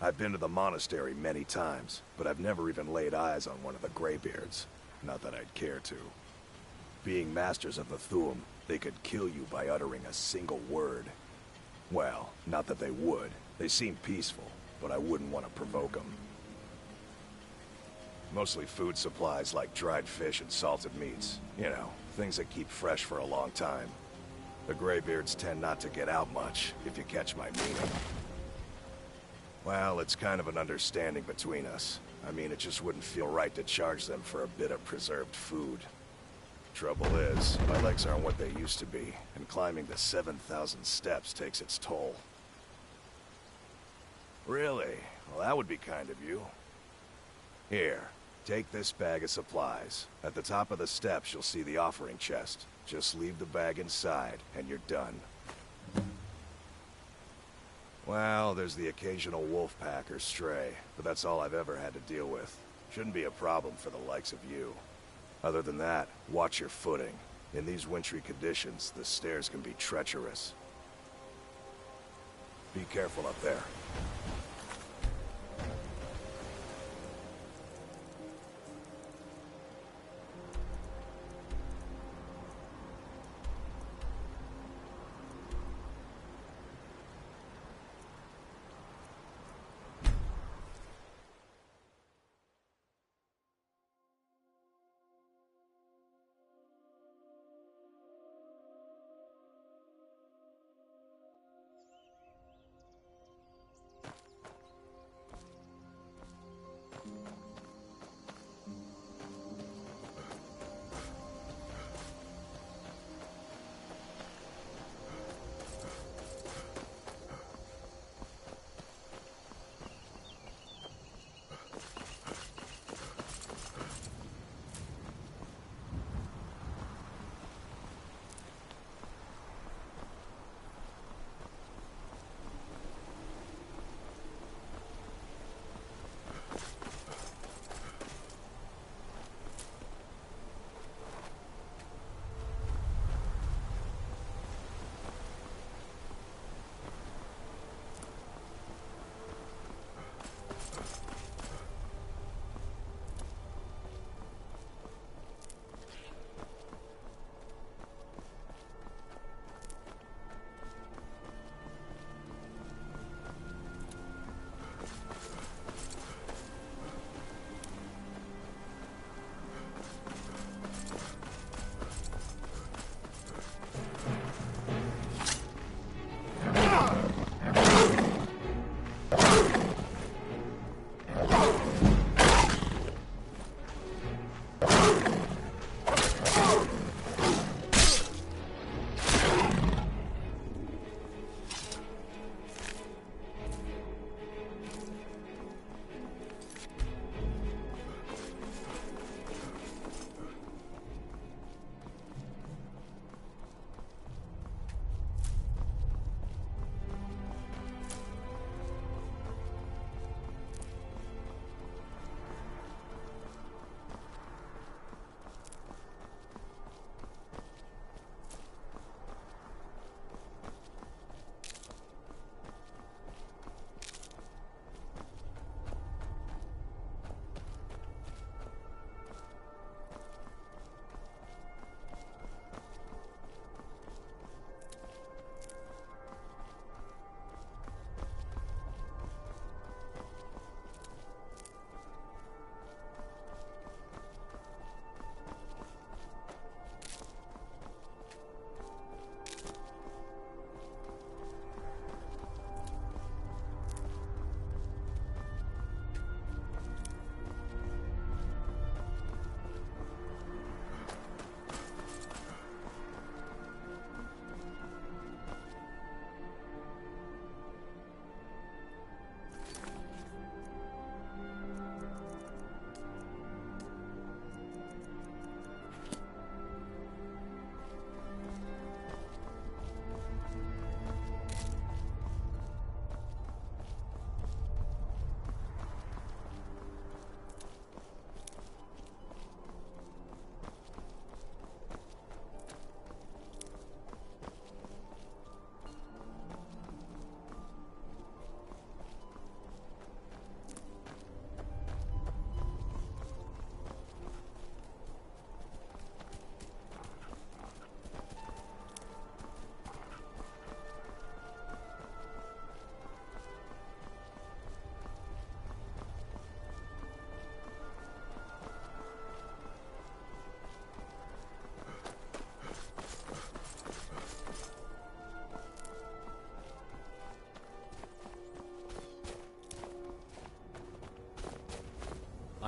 Speaker 7: I've been to the monastery many times, but I've never even laid eyes on one of the Greybeards. Not that I'd care to. Being masters of the Thu'um, they could kill you by uttering a single word. Well, not that they would. They seem peaceful, but I wouldn't want to provoke them. Mostly food supplies like dried fish and salted meats. You know, things that keep fresh for a long time. The Greybeards tend not to get out much, if you catch my meaning. Well, it's kind of an understanding between us. I mean, it just wouldn't feel right to charge them for a bit of preserved food. Trouble is, my legs aren't what they used to be, and climbing the 7,000 steps takes its toll. Really? Well, that would be kind of you. Here, take this bag of supplies. At the top of the steps, you'll see the offering chest. Just leave the bag inside, and you're done. Well, there's the occasional wolf pack or stray, but that's all I've ever had to deal with. Shouldn't be a problem for the likes of you. Other than that, watch your footing. In these wintry conditions, the stairs can be treacherous. Be careful up there.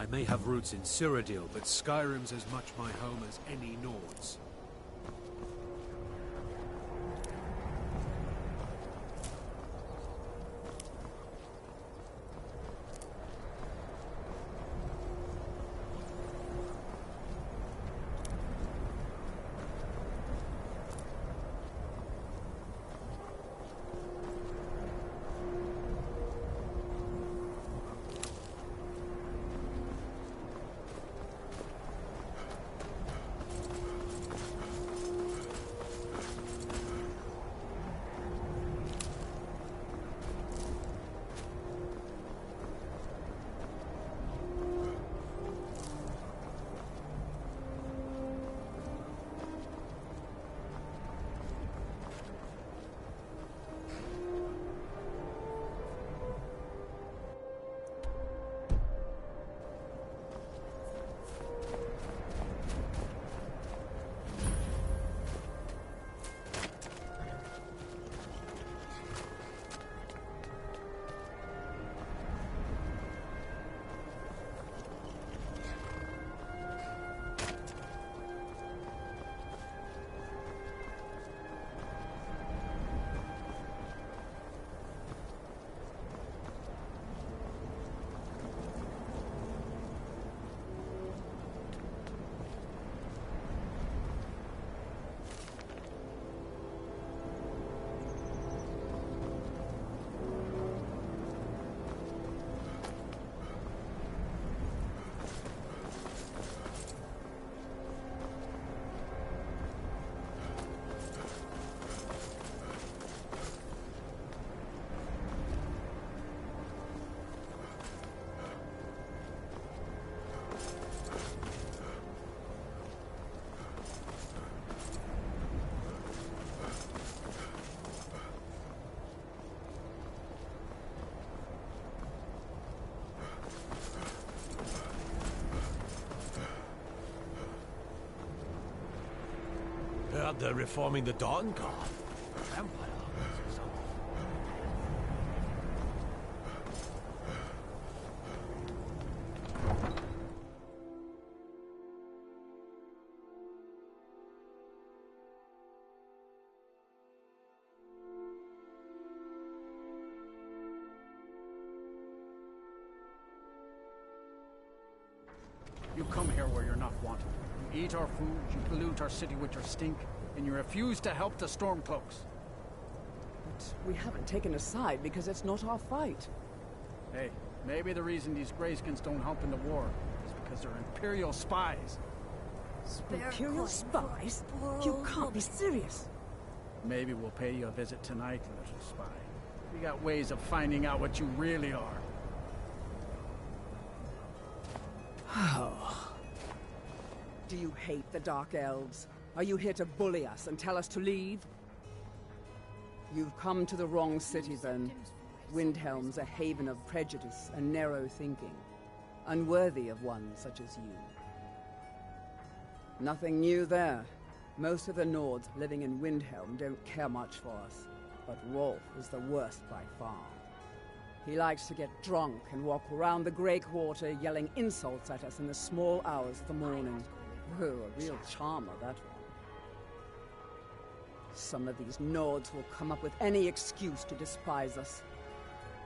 Speaker 11: I may have roots in Cyrodiil, but Skyrim's as much my home as any Nord's. Heard they're reforming the Dawn Guard. Vampire.
Speaker 8: You come here where you're not wanted. You eat our food, you pollute our city with your stink, and you refuse to help the Stormcloaks.
Speaker 13: But we haven't taken a side because it's not our fight.
Speaker 8: Hey, maybe the reason these Greyskins don't help in the war is because they're Imperial spies.
Speaker 13: Imperial spies? You can't be serious.
Speaker 8: Maybe we'll pay you a visit tonight, little spy. We got ways of finding out what you really are.
Speaker 13: Do you hate the Dark Elves? Are you here to bully us and tell us to leave? You've come to the wrong city, then. Windhelm's a haven of prejudice and narrow thinking, unworthy of one such as you. Nothing new there. Most of the Nords living in Windhelm don't care much for us, but Rolf is the worst by far. He likes to get drunk and walk around the Grey Quarter yelling insults at us in the small hours of the morning. Oh, a real charmer, that one. Some of these Nords will come up with any excuse to despise us.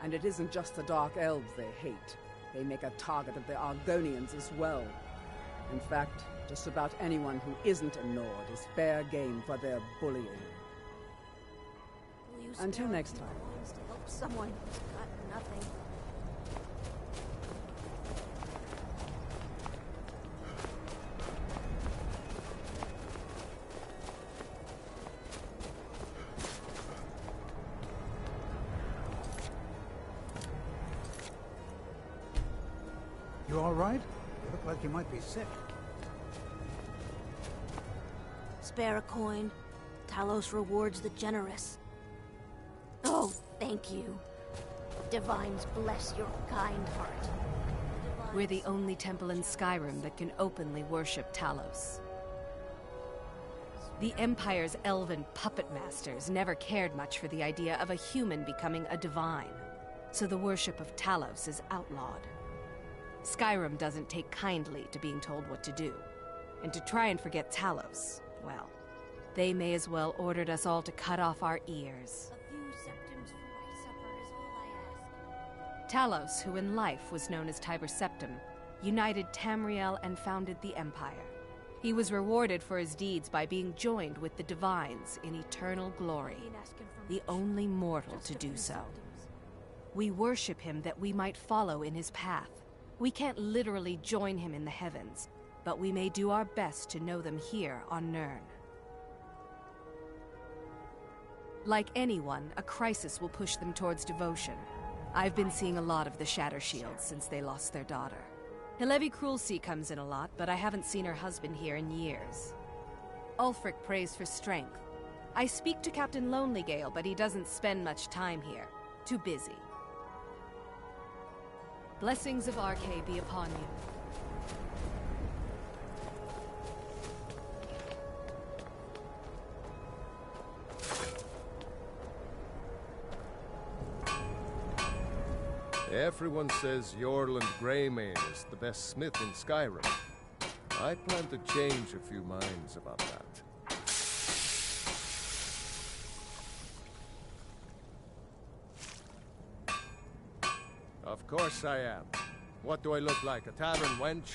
Speaker 13: And it isn't just the Dark Elves they hate. They make a target of the Argonians as well. In fact, just about anyone who isn't a Nord is fair game for their bullying. Until next time.
Speaker 1: To help someone who's got nothing.
Speaker 15: You all right? You look like you might be sick.
Speaker 1: Spare a coin. Talos rewards the generous. Oh, thank you. Divines bless your kind heart.
Speaker 2: We're the only temple in Skyrim that can openly worship Talos. The Empire's elven puppet masters never cared much for the idea of a human becoming a divine, so the worship of Talos is outlawed. Skyrim doesn't take kindly to being told what to do. And to try and forget Talos, well, they may as well ordered us all to cut off our ears.
Speaker 1: A few septims for my supper is all I ask.
Speaker 2: Talos, who in life was known as Tiber Septim, united Tamriel and founded the Empire. He was rewarded for his deeds by being joined with the Divines in eternal glory, the only mortal to do so. We worship him that we might follow in his path. We can't literally join him in the heavens, but we may do our best to know them here on Nirn. Like anyone, a crisis will push them towards devotion. I've been seeing a lot of the Shatter Shields since they lost their daughter. Hilevi Cruelseat comes in a lot, but I haven't seen her husband here in years. Ulfric prays for strength. I speak to Captain Lonelygale, but he doesn't spend much time here. Too busy. Blessings of Arkay be upon you.
Speaker 5: Everyone says Yorland Greymane is the best smith in Skyrim. I plan to change a few minds about that. Of course I am. What do I look like, a tavern wench?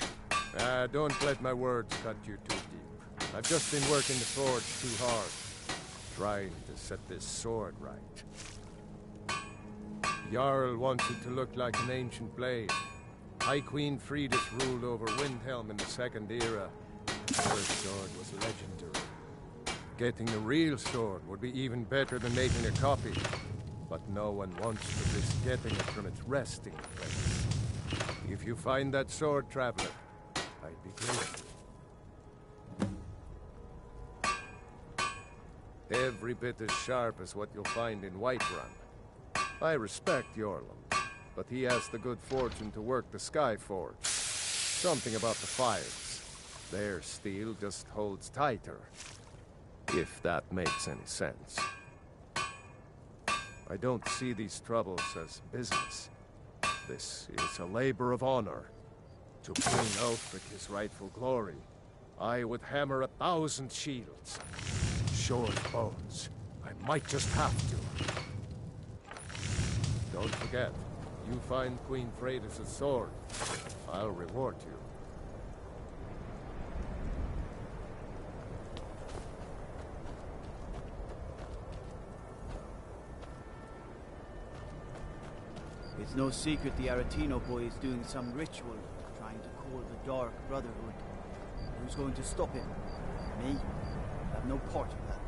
Speaker 5: Don't let my words cut you too deep. I've just been working the forge too hard, trying to set this sword right. Jarl wants it to look like an ancient blade. High Queen Fridis ruled over Windhelm in the Second Era. Her sword was legendary. Getting the real sword would be even better than making a copy. But no one wants to risk getting it from its resting place. If you find that sword, Traveler, I'd be grateful. Every bit as sharp as what you'll find in Whiterun. I respect Yorland, but he has the good fortune to work the Skyforge. Something about the fires. Their steel just holds tighter. If that makes any sense. I don't see these troubles as business. This is a labor of honor. To bring Ulfric his rightful glory, I would hammer 1,000 shields. Short bones. I might just have to. Don't forget, you find Queen Freydis' sword, I'll reward you.
Speaker 6: It's no secret the Aretino boy is doing some ritual, trying to call the Dark Brotherhood. Who's going to stop him? Me? I have no part of that.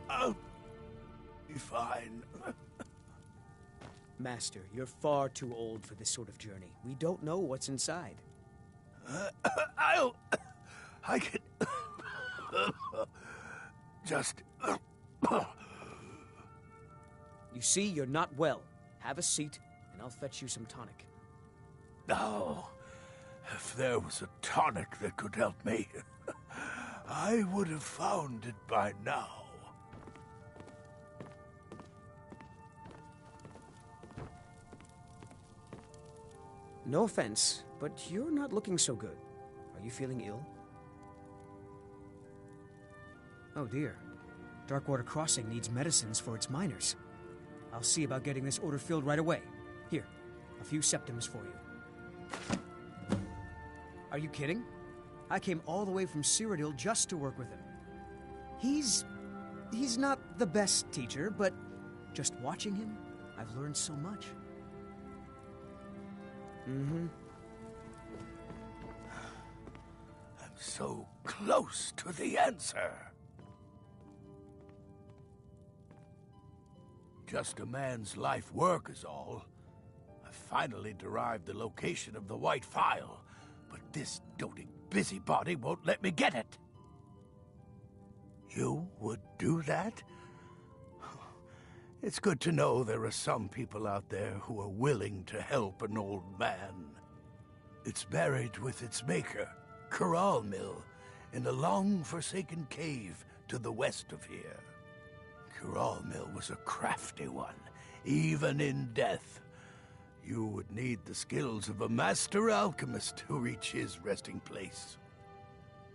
Speaker 12: I'll be fine.
Speaker 9: Master, you're far too old for this sort of journey. We don't know what's inside.
Speaker 12: I can... just...
Speaker 9: You see, you're not well. Have a seat, and I'll fetch you some tonic.
Speaker 12: Oh, if there was a tonic that could help me, I would have found it by now.
Speaker 9: No offense, but you're not looking so good. Are you feeling ill? Oh dear. Darkwater Crossing needs medicines for its miners. I'll see about getting this order filled right away. Here, a few septims for you. Are you kidding? I came all the way from Cyrodiil just to work with him. He's not the best teacher, but just watching him, I've learned so much. Mm-hmm.
Speaker 12: I'm so close to the answer. Just a man's life work is all. I finally derived the location of the White Phial, but this doting busybody won't let me get it. You would do that? It's good to know there are some people out there who are willing to help an old man. It's buried with its maker, Corral Mill, in a long-forsaken cave to the west of here. Corral Mill was a crafty one, even in death. You would need the skills of a master alchemist to reach his resting place.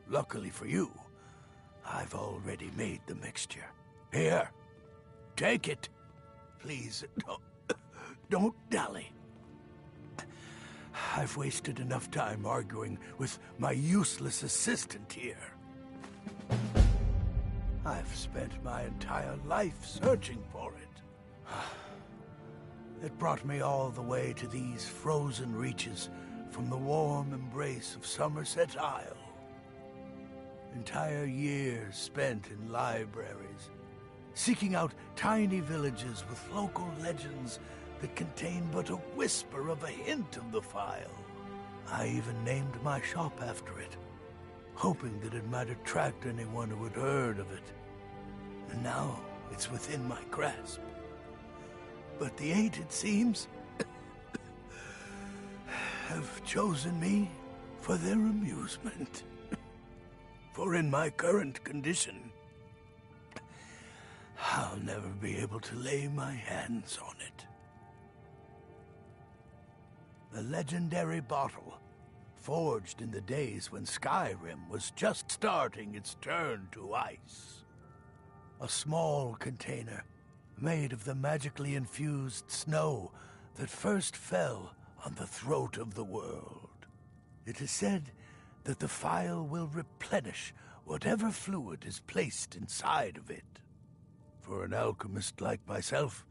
Speaker 12: Luckily for you, I've already made the mixture. Here, take it. Please, don't dally. I've wasted enough time arguing with my useless assistant here. I've spent my entire life searching for it. It brought me all the way to these frozen reaches from the warm embrace of Somerset Isle. Entire years spent in libraries, seeking out tiny villages with local legends that contain but a whisper of a hint of the Phial. I even named my shop after it, hoping that it might attract anyone who had heard of it. And now it's within my grasp. But the Eight, it seems, have chosen me for their amusement. For in my current condition, I'll never be able to lay my hands on it. The legendary bottle, forged in the days when Skyrim was just starting its turn to ice. A small container made of the magically infused snow that first fell on the throat of the world. It is said that the Phial will replenish whatever fluid is placed inside of it. For an alchemist like myself,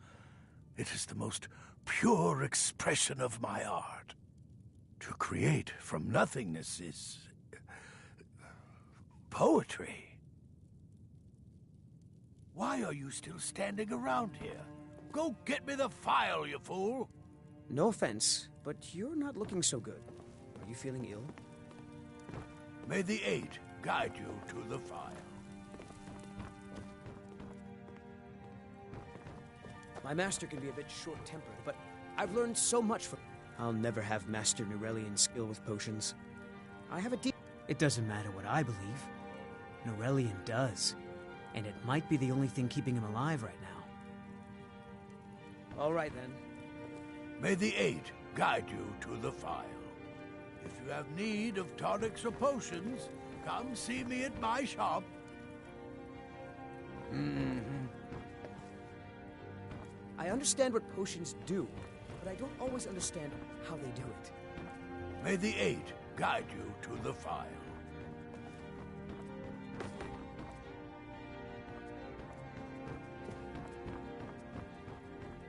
Speaker 12: it is the most pure expression of my art. To create from nothingness is poetry. Why are you still standing around here? Go get me the Phial, you fool!
Speaker 9: No offense, but you're not looking so good. Are you feeling ill?
Speaker 12: May the Eight guide you to the Phial.
Speaker 9: My master can be a bit short-tempered, but I've learned so much from... I'll never have Master Norelian's skill with potions. I have a deep... It doesn't matter what I believe. Norelian does. And it might be the only thing keeping him alive right now. All right, then.
Speaker 12: May the Eight guide you to the Phial. If you have need of tonics or potions, come see me at my shop.
Speaker 9: I understand what potions do, but I don't always understand how they do it.
Speaker 12: May the Eight guide you to the Phial.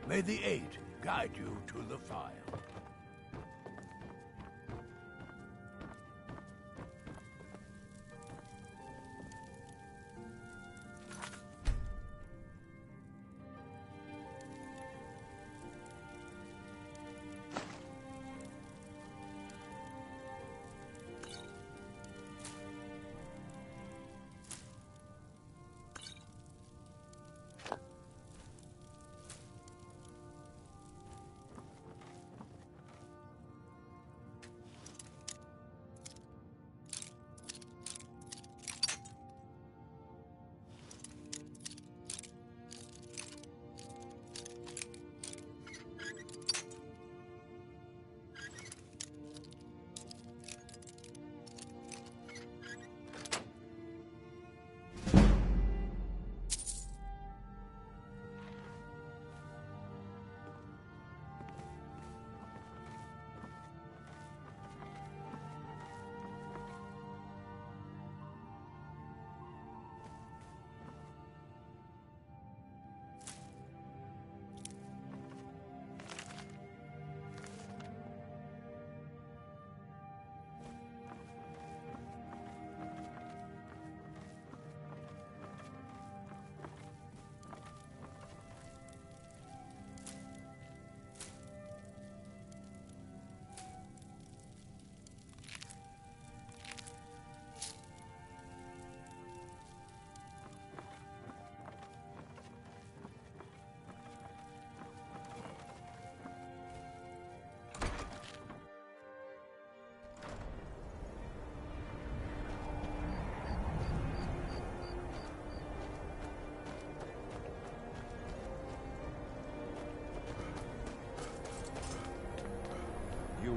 Speaker 12: May the Eight guide you to the Phial.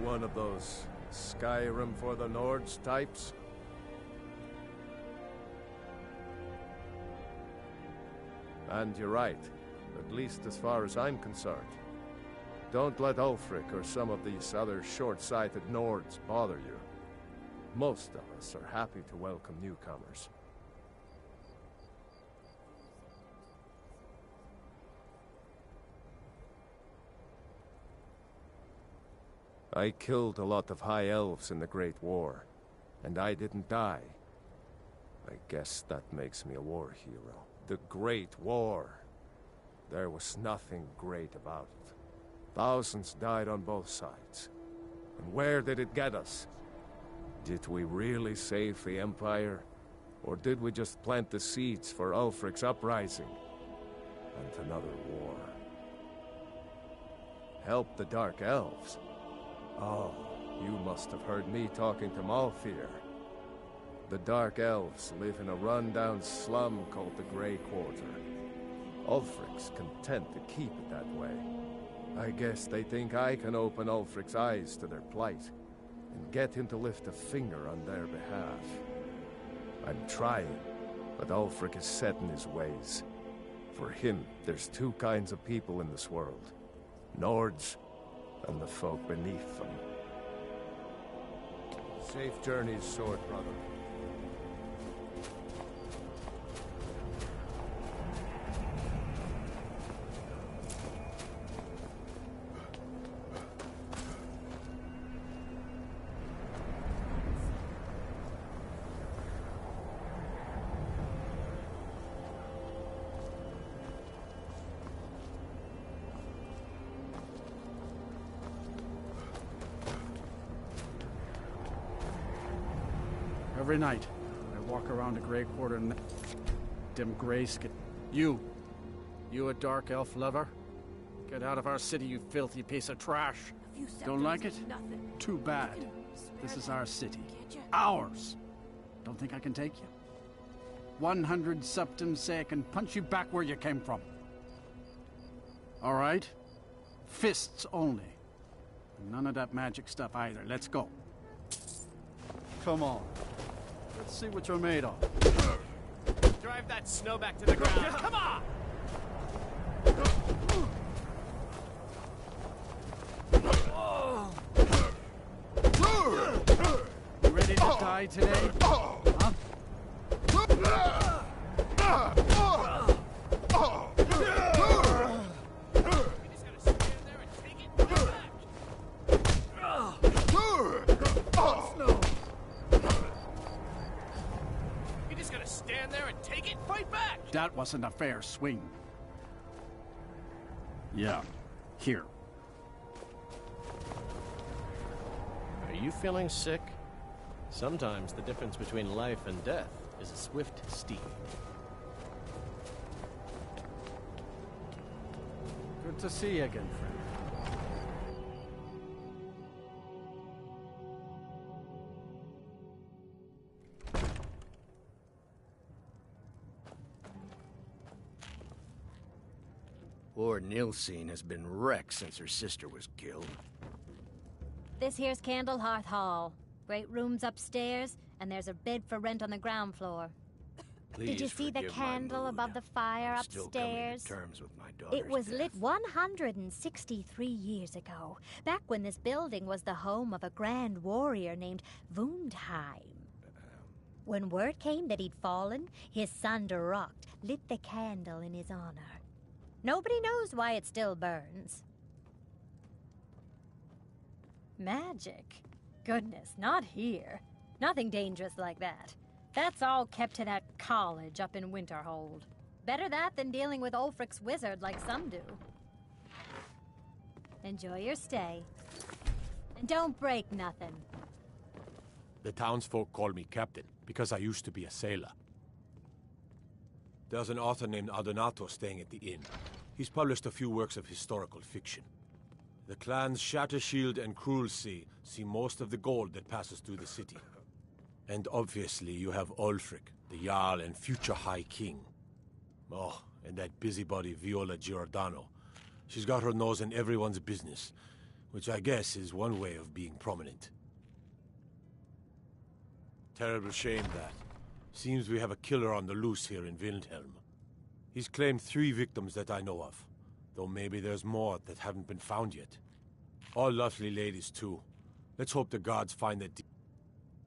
Speaker 5: one of those Skyrim for the Nords types? And you're right, at least as far as I'm concerned. Don't let Ulfric or some of these other short-sighted Nords bother you. Most of us are happy to welcome newcomers. I killed a lot of High Elves in the Great War, and I didn't die. I guess that makes me a war hero. The Great War. There was nothing great about it. Thousands died on both sides. And where did it get us? Did we really save the Empire? Or did we just plant the seeds for Ulfric's uprising? And another war. Help the Dark Elves? Oh, you must have heard me talking to Malfir. The Dark Elves live in a run-down slum called the Grey Quarter. Ulfric's content to keep it that way. I guess they think I can open Ulfric's eyes to their plight and get him to lift a finger on their behalf. I'm trying, but Ulfric is set in his ways. For him, there's two kinds of people in this world. Nords and the folk beneath them. Safe journeys, sword brother.
Speaker 8: Every night, I walk around the Grey Quarter and them grey skin. You a Dark Elf lover? Get out of our city, you filthy piece of trash. Don't like it? Too bad. This is our city. Ours! Don't think I can take you? 100 septums say I can punch you back where you came from. All right? Fists only. And none of that magic stuff either. Let's go. Come on. Let's see what you're made of.
Speaker 18: Drive that snow back to the ground. Come on!
Speaker 8: You ready to die today? Huh? That wasn't a fair swing. Yeah, here.
Speaker 18: Are you feeling sick? Sometimes the difference between life and death is a swift steed.
Speaker 8: Good to see you again, friend.
Speaker 12: Poor Nilsine has been wrecked since her sister was killed.
Speaker 4: This here's Candlehearth Hall. Great rooms upstairs, and there's a bed for rent on the ground floor. Did you see the candle above the fire upstairs?
Speaker 12: Terms with my daughter's
Speaker 4: It was
Speaker 12: death.
Speaker 4: lit 163 years ago, back when this building was the home of a grand warrior named Wundheim. When word came that he'd fallen, his son Durocht lit the candle in his honor. Nobody knows why it still burns. Magic? Goodness, not here. Nothing dangerous like that. That's all kept to that college up in Winterhold. Better that than dealing with Ulfric's wizard like some do. Enjoy your stay. And don't break nothing.
Speaker 11: The townsfolk call me captain, because I used to be a sailor. There's an author named Adonato staying at the inn. He's published a few works of historical fiction. The clans Shattershield and Cruelsea see most of the gold that passes through the city. And obviously you have Ulfric, the Jarl and future High King. Oh, and that busybody Viola Giordano. She's got her nose in everyone's business. which I guess is one way of being prominent. Terrible shame that. Seems we have a killer on the loose here in Windhelm. He's claimed 3 victims that I know of, though maybe there's more that haven't been found yet. All lovely ladies, too. Let's hope the gods find that.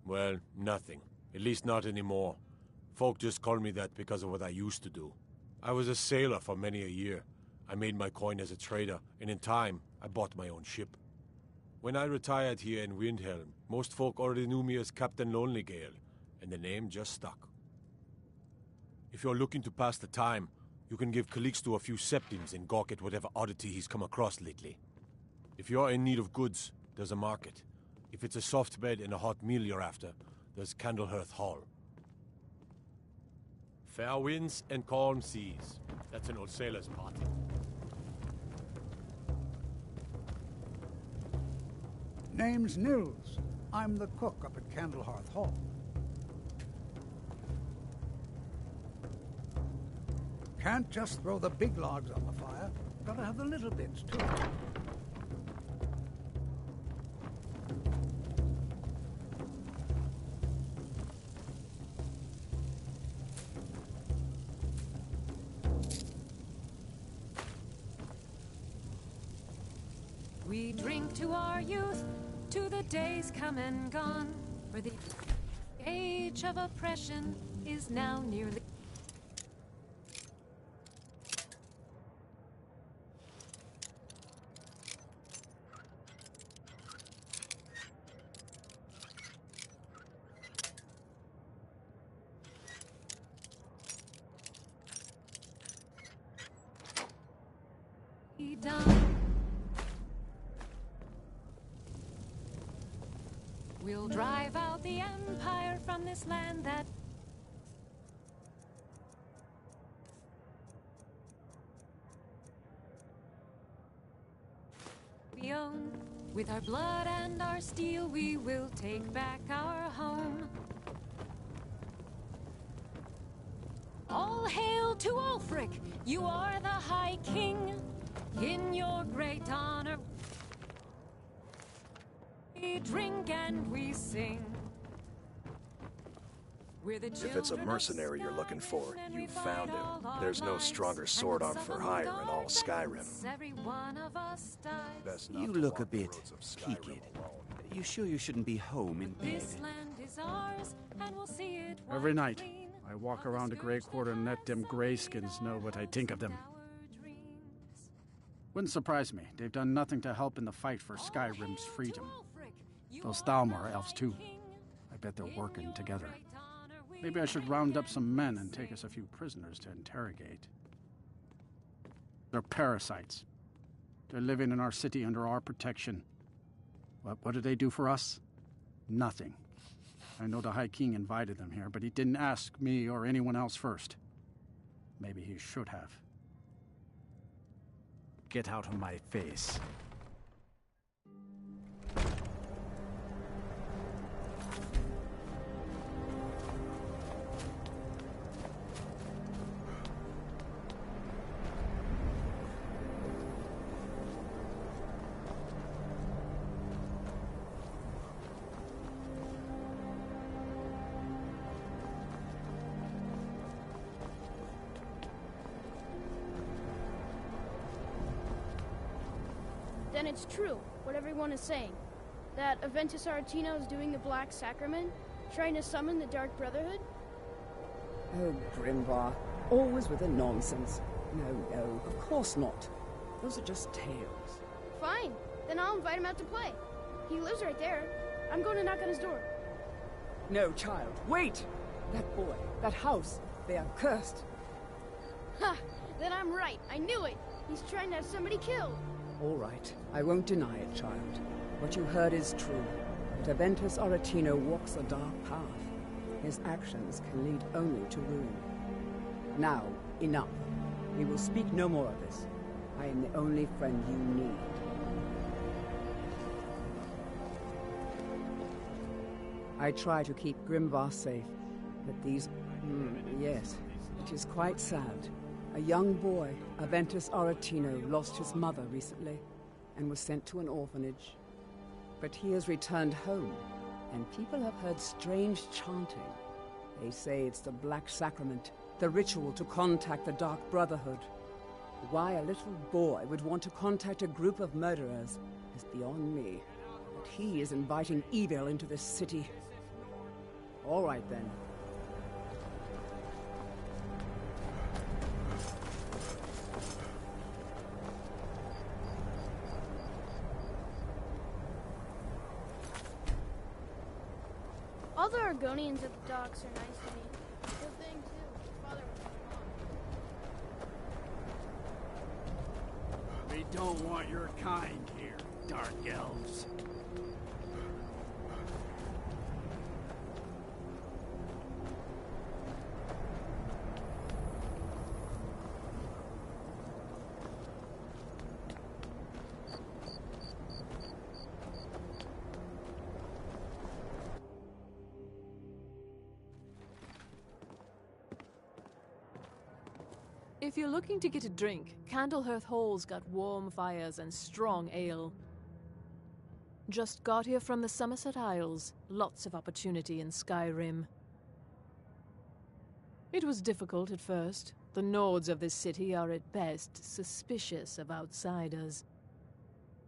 Speaker 11: Well, nothing. At least not anymore. Folk just call me that because of what I used to do. I was a sailor for many a year. I made my coin as a trader, and in time, I bought my own ship. When I retired here in Windhelm, most folk already knew me as Captain Lonelygale, and the name just stuck. If you're looking to pass the time, you can give Calixto a few septims and gawk at whatever oddity he's come across lately. If you're in need of goods, there's a market. If it's a soft bed and a hot meal you're after, there's Candlehearth Hall. Fair winds and calm seas. That's an old sailor's party.
Speaker 15: Name's Nils. I'm the cook up at Candlehearth Hall. Can't just throw the big logs on the fire. Gotta have the little bits, too.
Speaker 14: We drink to our youth, to the days come and gone, for the age of oppression is now nearly... done. We'll drive out the Empire from this land that... we own. With our blood and our steel, we will take back our home. All hail to Ulfric! You are the High King. In your great honor, we drink and we sing. We're the
Speaker 7: If it's a mercenary you're looking for, you found him. There's no stronger sword arm for hire in all Skyrim.
Speaker 19: You look a bit peaked. You sure you shouldn't be home in bed?
Speaker 14: This land is ours, and we'll see it.
Speaker 8: Every night, I walk around the Grey Quarter and let them Greyskins know what I think of them. Wouldn't surprise me. They've done nothing to help in the fight for Skyrim's freedom. Those Thalmor elves, too. I bet they're working together. Maybe I should round up some men and take us a few prisoners to interrogate. They're parasites. They're living in our city under our protection. What do they do for us? Nothing. I know the High King invited them here, but he didn't ask me or anyone else first. Maybe he should have. Get out of my face.
Speaker 20: Then it's true, what everyone is saying. That Aventus Aretino is doing the Black Sacrament, trying to summon the Dark Brotherhood?
Speaker 13: Oh, Grimvar, always with the nonsense. No, of course not. Those are just tales.
Speaker 20: Fine, then I'll invite him out to play. He lives right there. I'm going to knock on his door.
Speaker 13: No, child, wait! That boy, that house, they are cursed.
Speaker 20: Ha! Then I'm right, I knew it! He's trying to have somebody killed.
Speaker 13: All right, I won't deny it, child. What you heard is true. But Aventus Aretino walks a dark path. His actions can lead only to ruin. Now, enough. We will speak no more of this. I am the only friend you need. I try to keep Grimvar safe, but these... yes, it is quite sad. A young boy, Aventus Aretino, lost his mother recently. and was sent to an orphanage. But he has returned home, and people have heard strange chanting. They say it's the Black Sacrament, the ritual to contact the Dark Brotherhood. Why a little boy would want to contact a group of murderers is beyond me. But he is inviting evil into this city. All right, then.
Speaker 20: All the Argonians at the docks are nice to me. Good thing, too. Father was
Speaker 8: We don't want your kind here, Dark Elves.
Speaker 17: If you're looking to get a drink, Candlehearth Hall's got warm fires and strong ale. Just got here from the Somerset Isles. Lots of opportunity in Skyrim. It was difficult at first. The Nords of this city are at best suspicious of outsiders.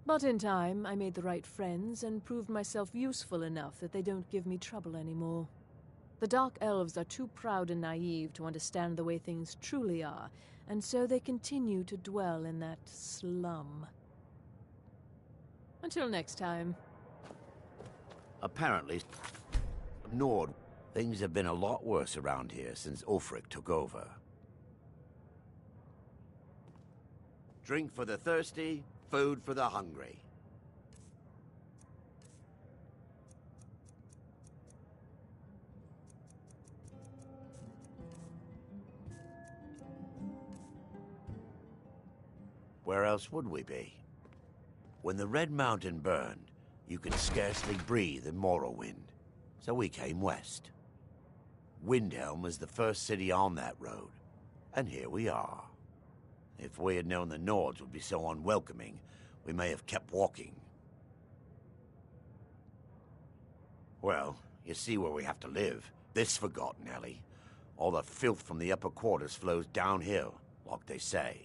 Speaker 17: But in time, I made the right friends and proved myself useful enough that they don't give me trouble anymore. The Dark Elves are too proud and naive to understand the way things truly are, and so they continue to dwell in that slum. Until next time.
Speaker 21: Apparently, Nord, things have been a lot worse around here since Ulfric took over. Drink for the thirsty, food for the hungry. Where else would we be? When the Red Mountain burned, you could scarcely breathe in Morrowind, so we came west. Windhelm was the first city on that road, and here we are. If we had known the Nords would be so unwelcoming, we may have kept walking. Well, you see where we have to live. This forgotten alley. All the filth from the upper quarters flows downhill, like they say.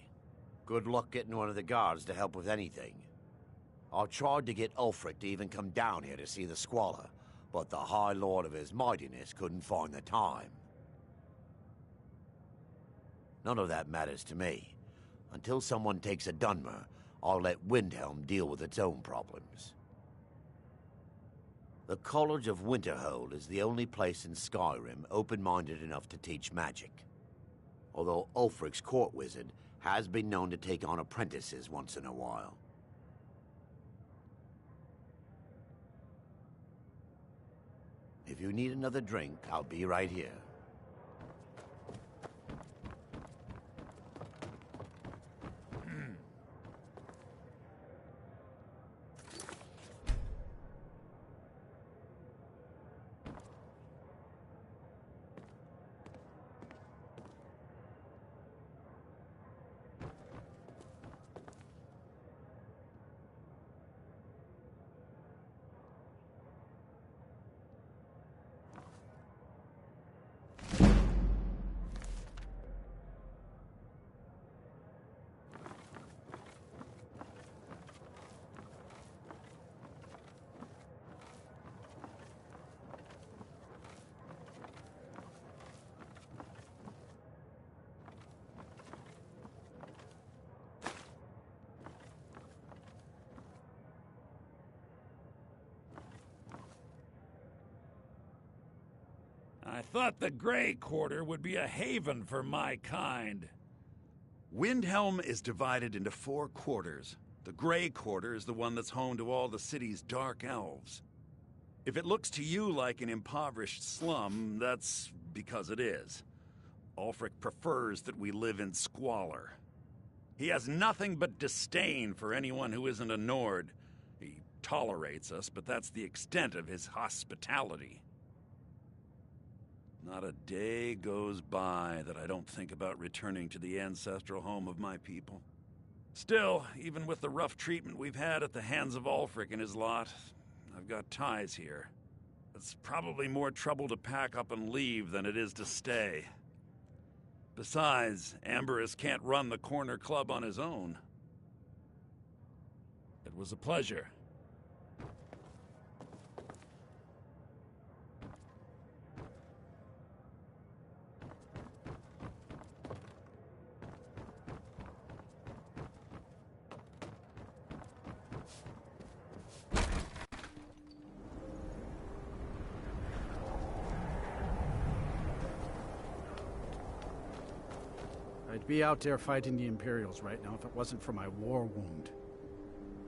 Speaker 21: Good luck getting one of the guards to help with anything. I tried to get Ulfric to even come down here to see the squalor, but the High Lord of his mightiness couldn't find the time. None of that matters to me. Until someone takes a Dunmer, I'll let Windhelm deal with its own problems. The College of Winterhold is the only place in Skyrim open-minded enough to teach magic. Although Ulfric's court wizard has been known to take on apprentices once in a while. If you need another drink, I'll be right here.
Speaker 3: I thought the Grey Quarter would be a haven for my kind.
Speaker 22: Windhelm is divided into 4 quarters. The Grey Quarter is the one that's home to all the city's dark elves. If it looks to you like an impoverished slum, that's because it is. Ulfric prefers that we live in squalor. He has nothing but disdain for anyone who isn't a Nord. He tolerates us, but that's the extent of his hospitality. Not a day goes by that I don't think about returning to the ancestral home of my people.
Speaker 3: Still, even with the rough treatment we've had at the hands of Ulfric and his lot, I've got ties here. It's probably more trouble to pack up and leave than it is to stay. Besides, Amberus can't run the Corner Club on his own. It was a pleasure.
Speaker 8: I'd be out there fighting the Imperials right now if it wasn't for my war wound.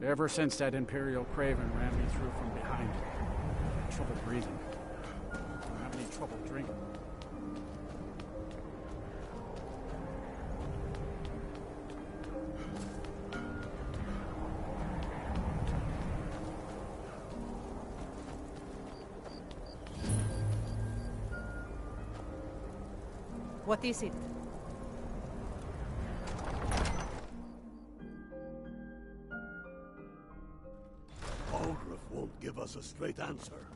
Speaker 8: Ever since that Imperial Craven ran me through from behind, I had trouble breathing. I don't have any trouble drinking.
Speaker 2: What is it?
Speaker 12: Won't give us a straight answer.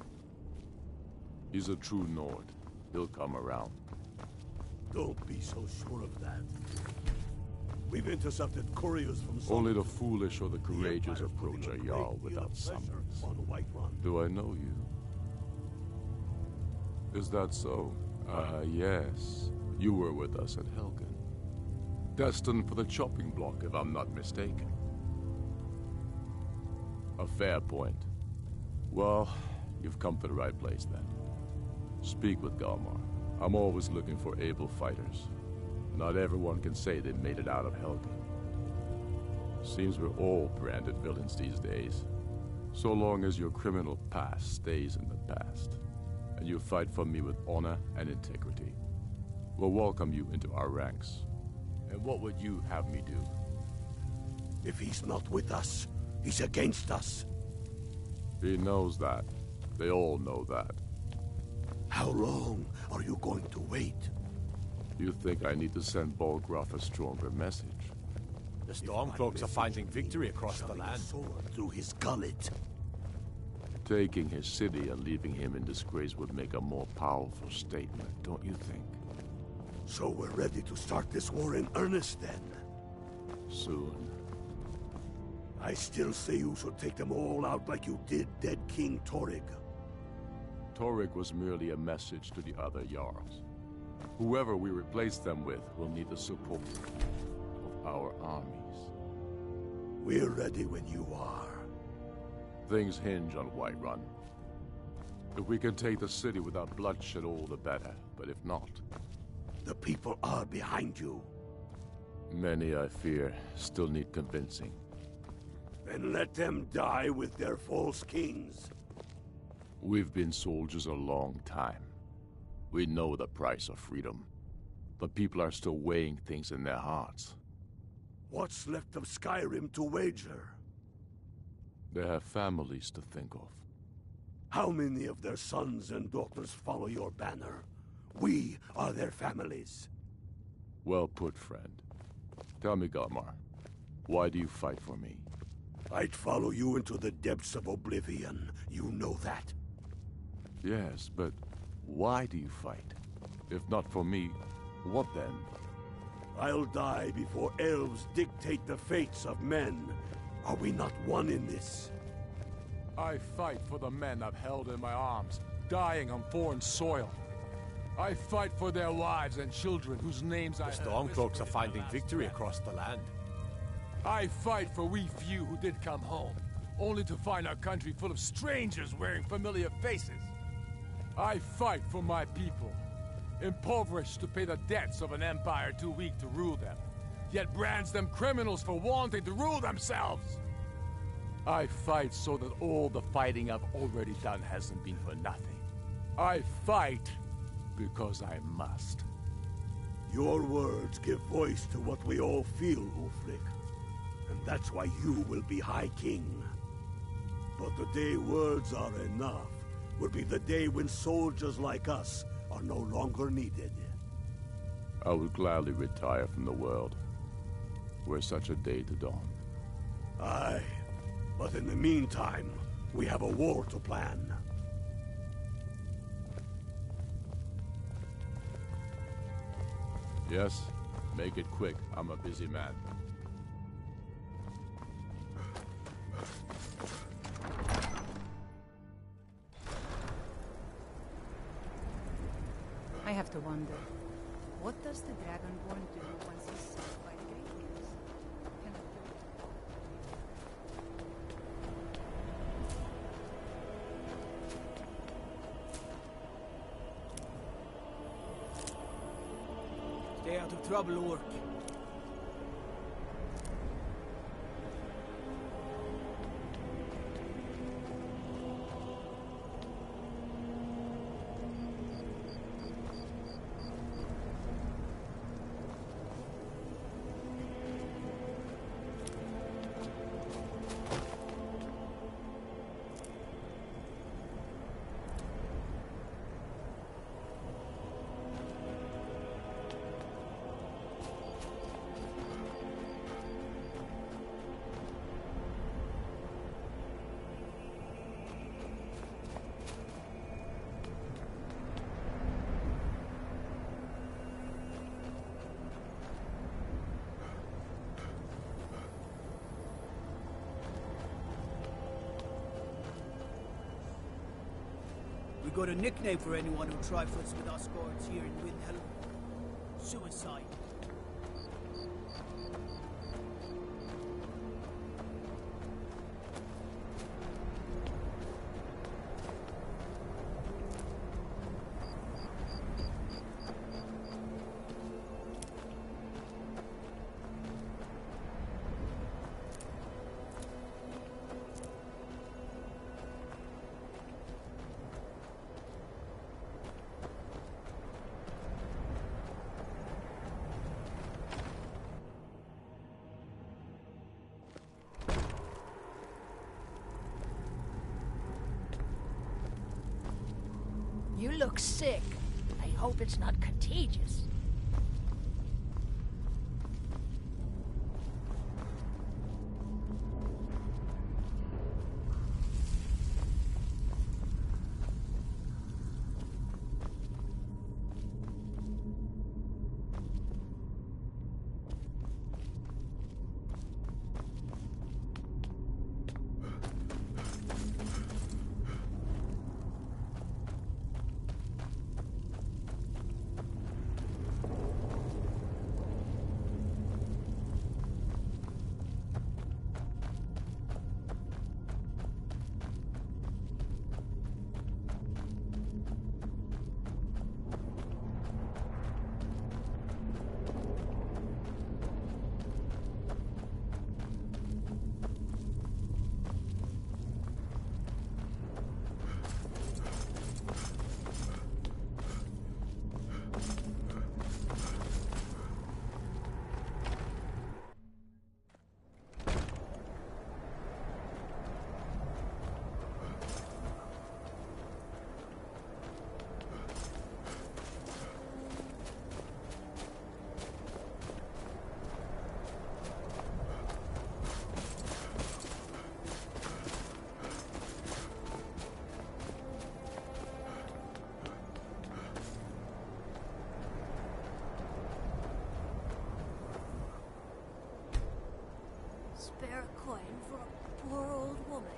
Speaker 5: He's a true Nord. He'll come around.
Speaker 12: Don't be so sure of that. We've intercepted couriers from...
Speaker 5: Only the foolish or the courageous approach a Jarl without summons. Do I know you? Is that so? Yes. You were with us at Helgen. Destined for the chopping block, if I'm not mistaken. A fair point. Well, you've come to the right place then. Speak with Galmar. I'm always looking for able fighters. Not everyone can say they made it out of Helgen. Seems we're all branded villains these days. So long as your criminal past stays in the past, and you fight for me with honor and integrity, we'll welcome you into our ranks. And what would you have me do?
Speaker 12: If he's not with us, he's against us.
Speaker 5: He knows that. They all know that.
Speaker 12: How long are you going to wait?
Speaker 5: You think I need to send Bolgraf a stronger message?
Speaker 11: The Stormcloaks are finding victory across the land.
Speaker 12: Through his gullet.
Speaker 5: Taking his city and leaving him in disgrace would make a more powerful statement, don't you think?
Speaker 12: So we're ready to start this war in earnest then?
Speaker 5: Soon.
Speaker 12: I still say you should take them all out like you did dead King Torrig.
Speaker 5: Torrig was merely a message to the other Jarls. Whoever we replace them with will need the support of our armies.
Speaker 12: We're ready when you are.
Speaker 5: Things hinge on Whiterun. If we can take the city without bloodshed, all the better. But if not...
Speaker 12: The people are behind you.
Speaker 5: Many, I fear, still need convincing.
Speaker 12: Then let them die with their false kings.
Speaker 5: We've been soldiers a long time. We know the price of freedom. But people are still weighing things in their hearts.
Speaker 12: What's left of Skyrim to wager?
Speaker 5: They have families to think of.
Speaker 12: How many of their sons and daughters follow your banner? We are their families.
Speaker 5: Well put, friend. Tell me, Galmar, why do you fight for me?
Speaker 12: I'd follow you into the depths of oblivion. You know that.
Speaker 5: Yes, but why do you fight? If not for me, what then?
Speaker 12: I'll die before elves dictate the fates of men. Are we not one in this?
Speaker 5: I fight for the men I've held in my arms, dying on foreign soil. I fight for their wives and children whose names I...
Speaker 11: The Stormcloaks are finding victory across the land.
Speaker 5: I fight for we few who did come home, only to find our country full of strangers wearing familiar faces. I fight for my people, impoverished to pay the debts of an empire too weak to rule them, yet brands them criminals for wanting to rule themselves. I fight so that all the fighting I've already done hasn't been for nothing. I fight because I must.
Speaker 12: Your words give voice to what we all feel, Ulfric. And that's why you will be High King. But the day words are enough will be the day when soldiers like us are no longer needed.
Speaker 5: I would gladly retire from the world.
Speaker 10: were such a day to dawn.
Speaker 12: Aye, but in the meantime, we have a war to plan.
Speaker 10: Yes, make it quick. I'm a busy man.
Speaker 16: I have to wonder, what does the Dragonborn do once he's saved by the Greybeards? Can it
Speaker 6: Stay out of trouble, Orc. We got a nickname for anyone who trifles with us guards here in Windhelm. Suicide.
Speaker 1: You look sick. I hope it's not contagious. Spare a coin for a poor old woman.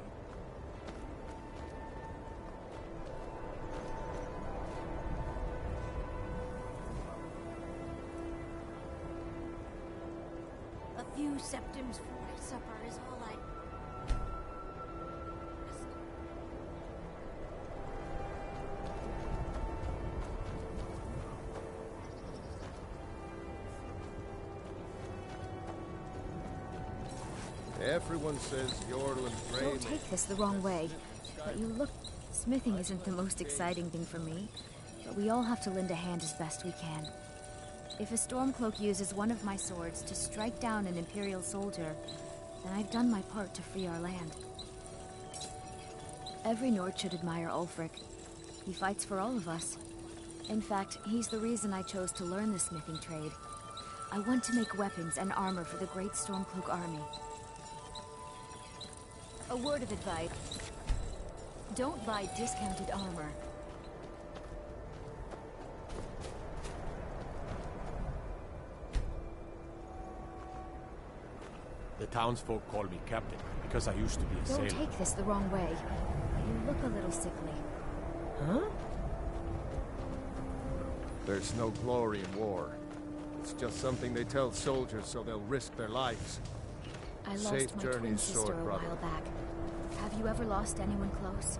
Speaker 1: A few septims for my supper is all I...
Speaker 5: Everyone says Jorlund's brain...
Speaker 23: Don't take this the wrong way, but you look... Smithing isn't the most exciting thing for me, but we all have to lend a hand as best we can. If a Stormcloak uses one of my swords to strike down an Imperial soldier, then I've done my part to free our land. Every Nord should admire Ulfric. He fights for all of us. In fact, he's the reason I chose to learn the smithing trade. I want to make weapons and armor for the Great Stormcloak army. A word of advice. Don't buy discounted armor.
Speaker 11: The townsfolk call me captain because I used to be a sailor.
Speaker 23: Don't take this the wrong way. You look a little sickly.
Speaker 17: Huh?
Speaker 5: There's no glory in war. It's just something they tell soldiers so they'll risk their lives.
Speaker 23: I lost
Speaker 5: Safe
Speaker 23: my twin
Speaker 5: journeys,
Speaker 23: sister
Speaker 5: sword
Speaker 23: a
Speaker 5: brother.
Speaker 23: while back. Have you ever lost anyone close?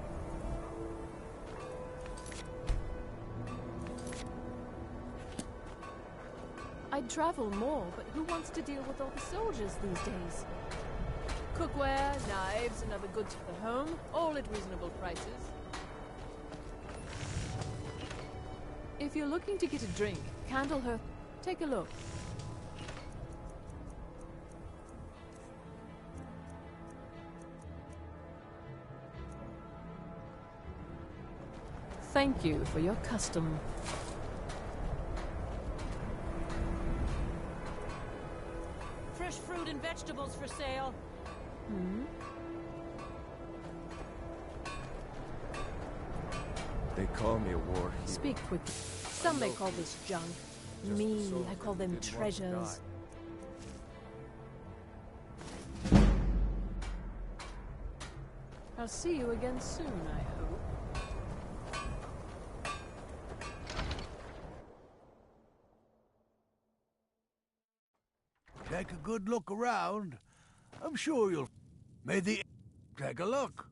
Speaker 4: I'd travel more, but who wants to deal with all the soldiers these days? Cookware, knives, and other goods for the home, all at reasonable prices. If you're looking to get a drink, Candlehearth, take a look. Thank you for your custom.
Speaker 17: Fresh fruit and vegetables for sale.
Speaker 4: Hmm?
Speaker 5: They call me a war hero.
Speaker 4: Speak quickly. Some may call this junk. Me, I call them treasures. I'll see you again soon, I hope.
Speaker 15: Take a good look around. I'm sure you'll... May the... Take a look.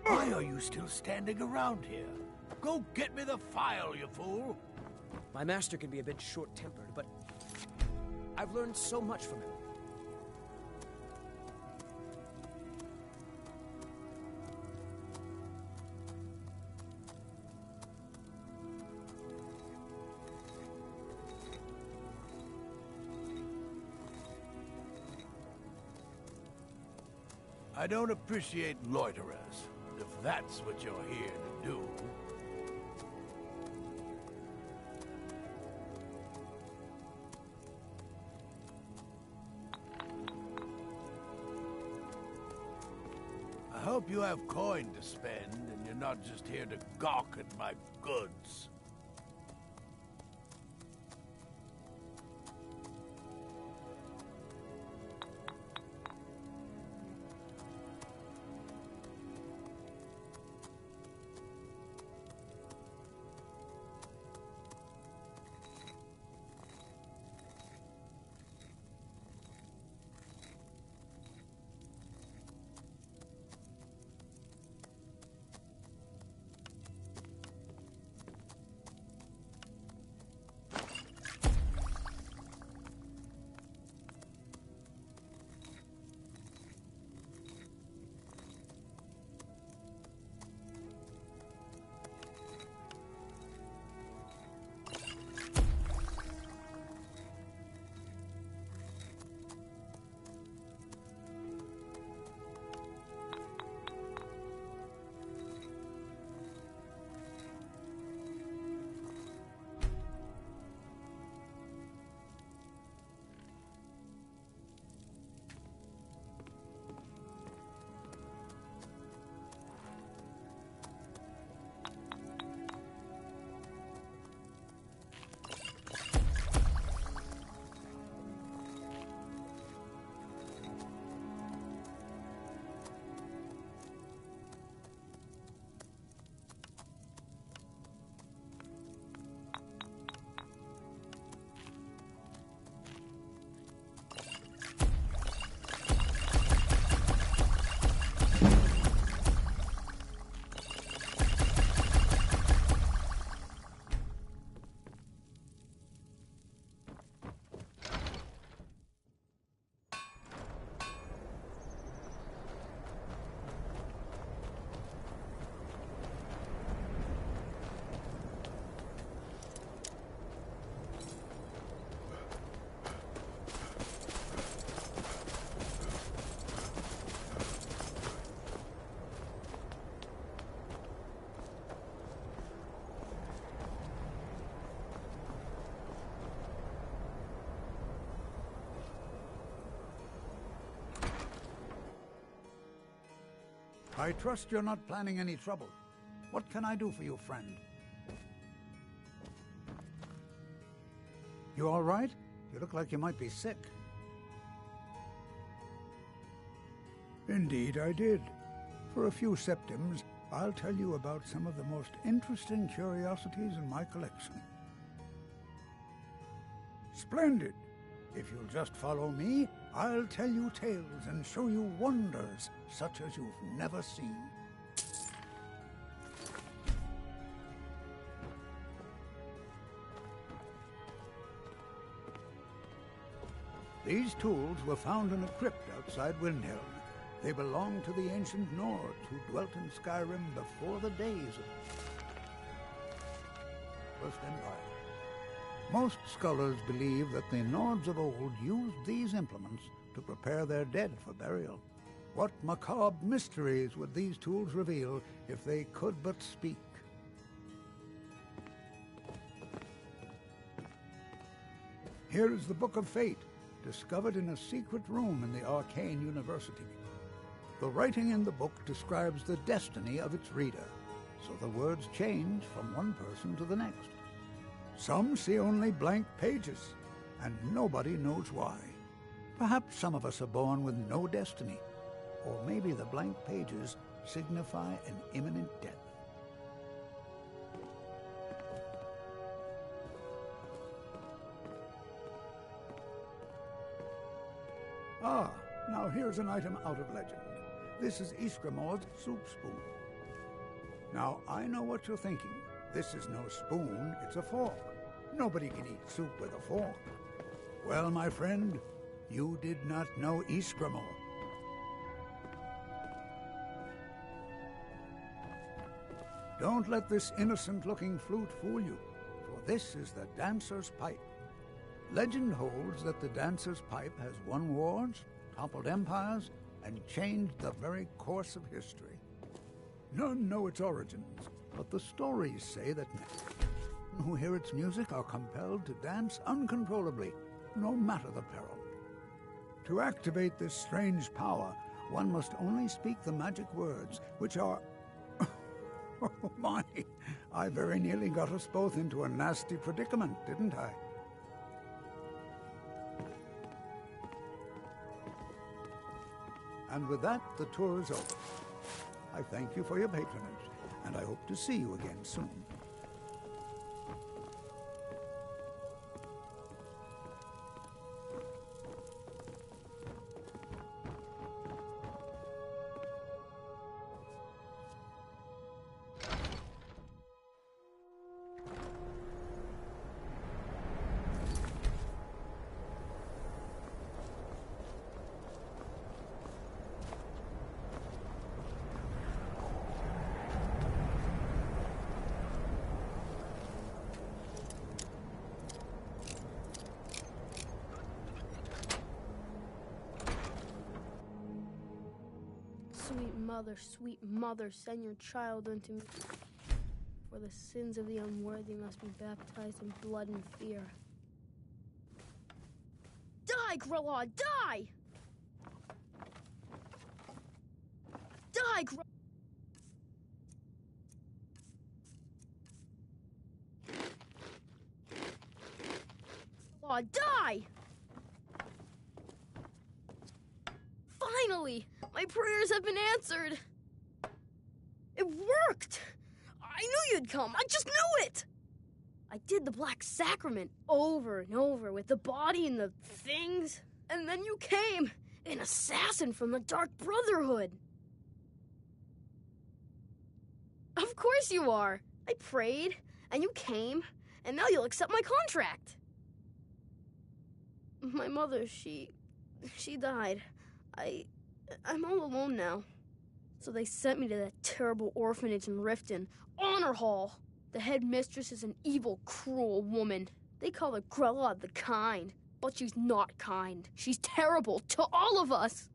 Speaker 15: Why are you still standing around here? Go get me the file, you fool!
Speaker 9: My master can be a bit short-tempered, but I've learned so much from him.
Speaker 15: I don't appreciate loiterers, if that's what you're here to do. I hope you have coin to spend, and you're not just here to gawk at my goods. I trust you're not planning any trouble. What can I do for you, friend? You all right? You look like you might be sick. Indeed, I did. For a few septims, I'll tell you about some of the most interesting curiosities in my collection. Splendid! If you'll just follow me, I'll tell you tales and show you wonders such as you've never seen. These tools were found in a crypt outside Windhelm. They belonged to the ancient Nords who dwelt in Skyrim before the days of the First Empire. Most scholars believe that the Nords of old used these implements to prepare their dead for burial. What macabre mysteries would these tools reveal if they could but speak? Here is the Book of Fate, discovered in a secret room in the Arcane University. The writing in the book describes the destiny of its reader, so the words change from one person to the next. Some see only blank pages, and nobody knows why. Perhaps some of us are born with no destiny, or maybe the blank pages signify an imminent death. Ah, now here's an item out of legend. This is Iskramor's soup spoon. Now, I know what you're thinking. This is no spoon, it's a fork. Nobody can eat soup with a fork. Well, my friend, you did not know Iskramor. Don't let this innocent-looking flute fool you, for this is the dancer's pipe. Legend holds that the dancer's pipe has won wars, toppled empires, and changed the very course of history. None know its origins, but the stories say that men who hear its music are compelled to dance uncontrollably, no matter the peril. To activate this strange power, one must only speak the magic words, which are... Oh my! I very nearly got us both into a nasty predicament, didn't I? And with that, the tour is over. I thank you for your patronage, and I hope to see you again soon.
Speaker 20: Sweet mother, send your child unto me. For the sins of the unworthy must be baptized in blood and fear. Die, Grelod, die! Die, Grelod, die! Finally! My prayers have been answered! It worked! I knew you'd come! I just knew it! I did the Black Sacrament over and over with the body and the things. And then you came! An assassin from the Dark Brotherhood! Of course you are. I prayed, and you came, and now you'll accept my contract. My mother, she died. I'm all alone now. So they sent me to that terrible orphanage in Riften, Honor Hall. The headmistress is an evil, cruel woman. They call her Grella the Kind, but she's not kind. She's terrible to all of us.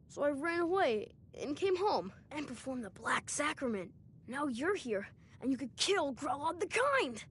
Speaker 20: So I ran away and came home and performed the Black Sacrament. Now you're here, and you could kill Grella the Kind.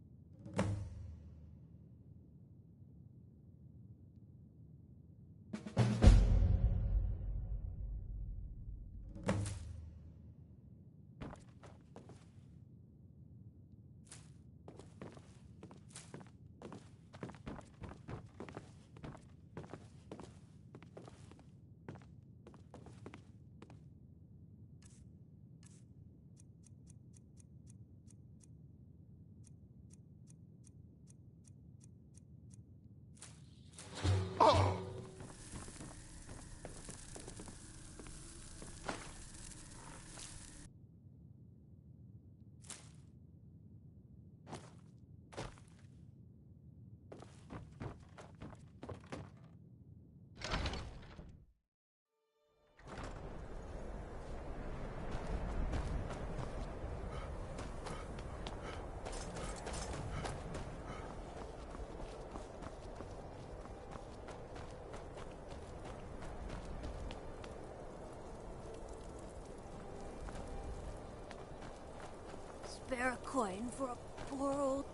Speaker 1: Spare a coin for a poor old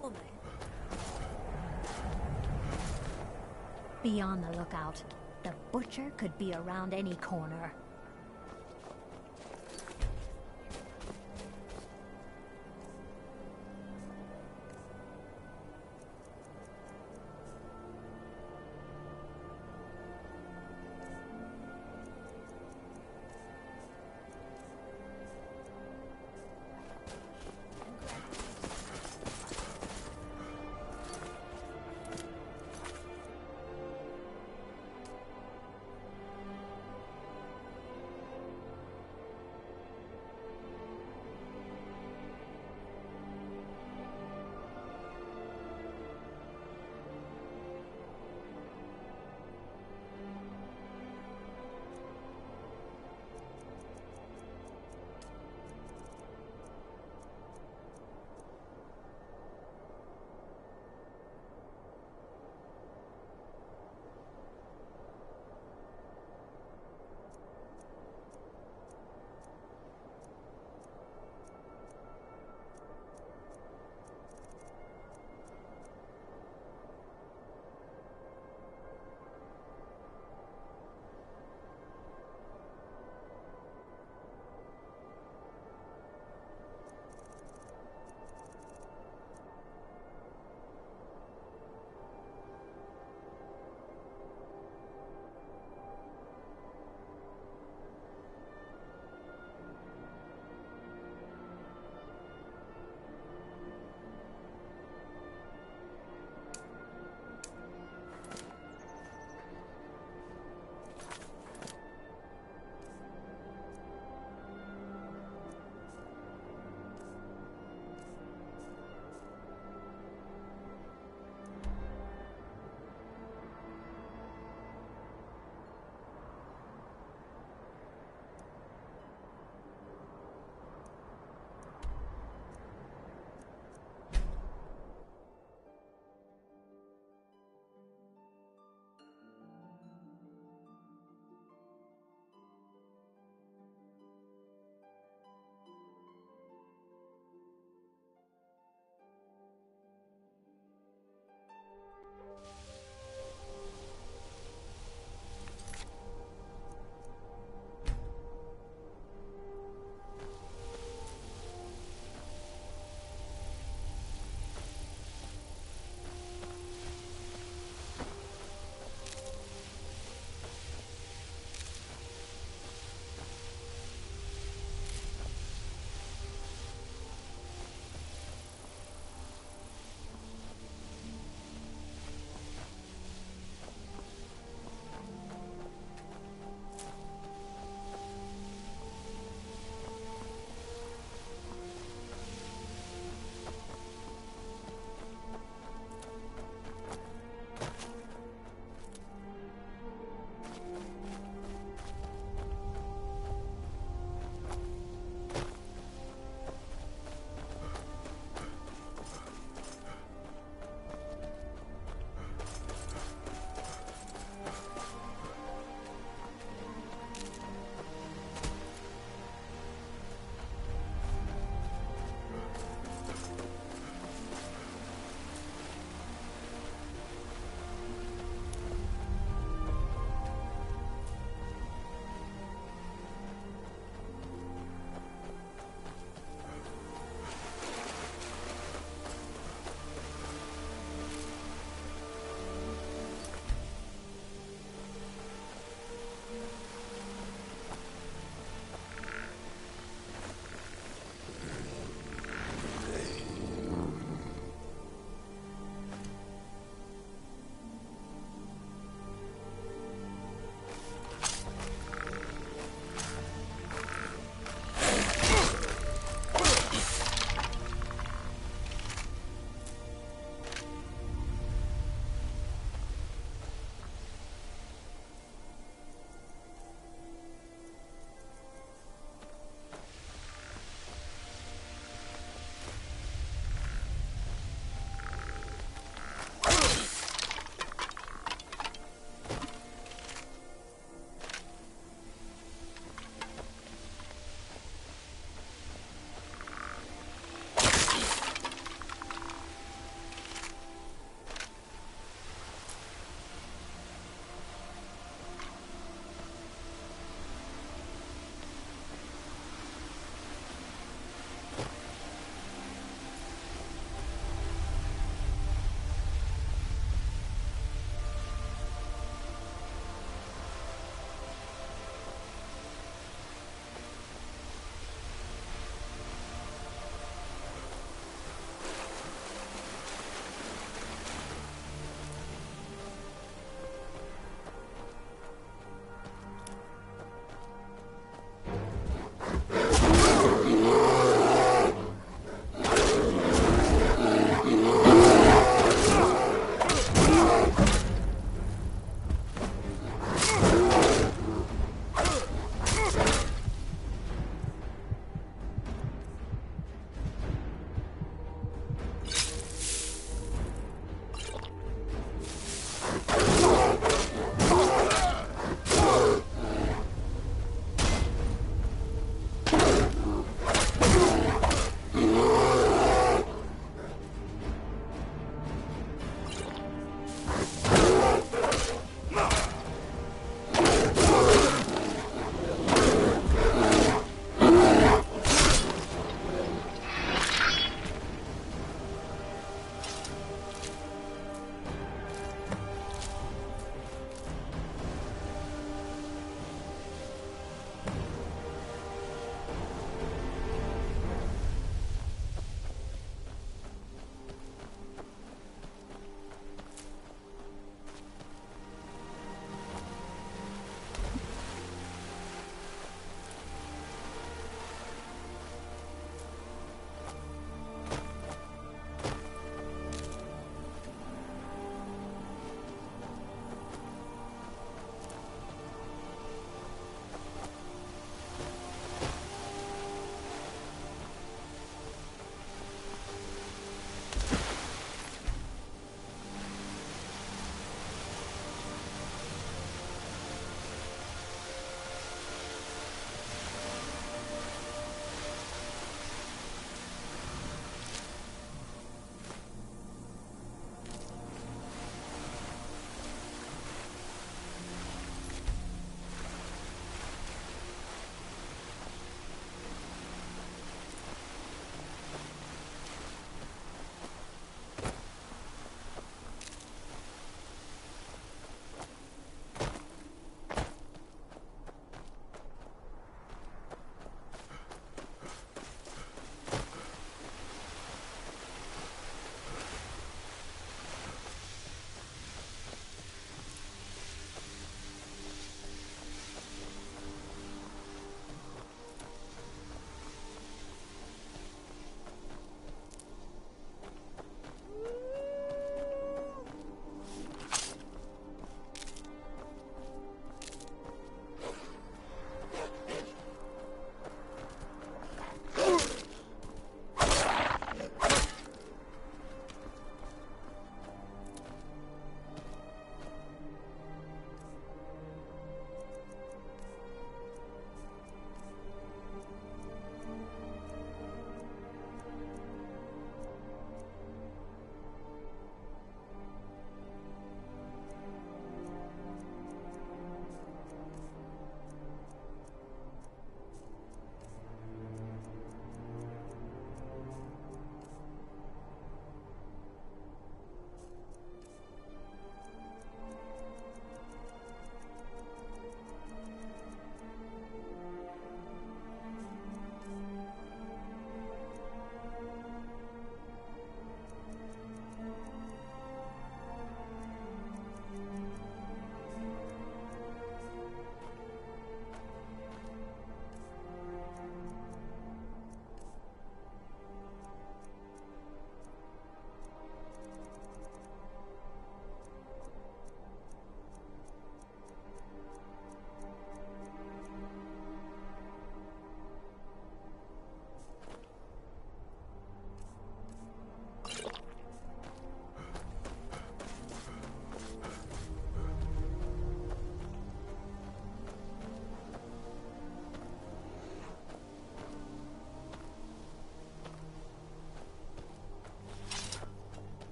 Speaker 1: woman.
Speaker 23: Be on the lookout. The butcher could be around any corner.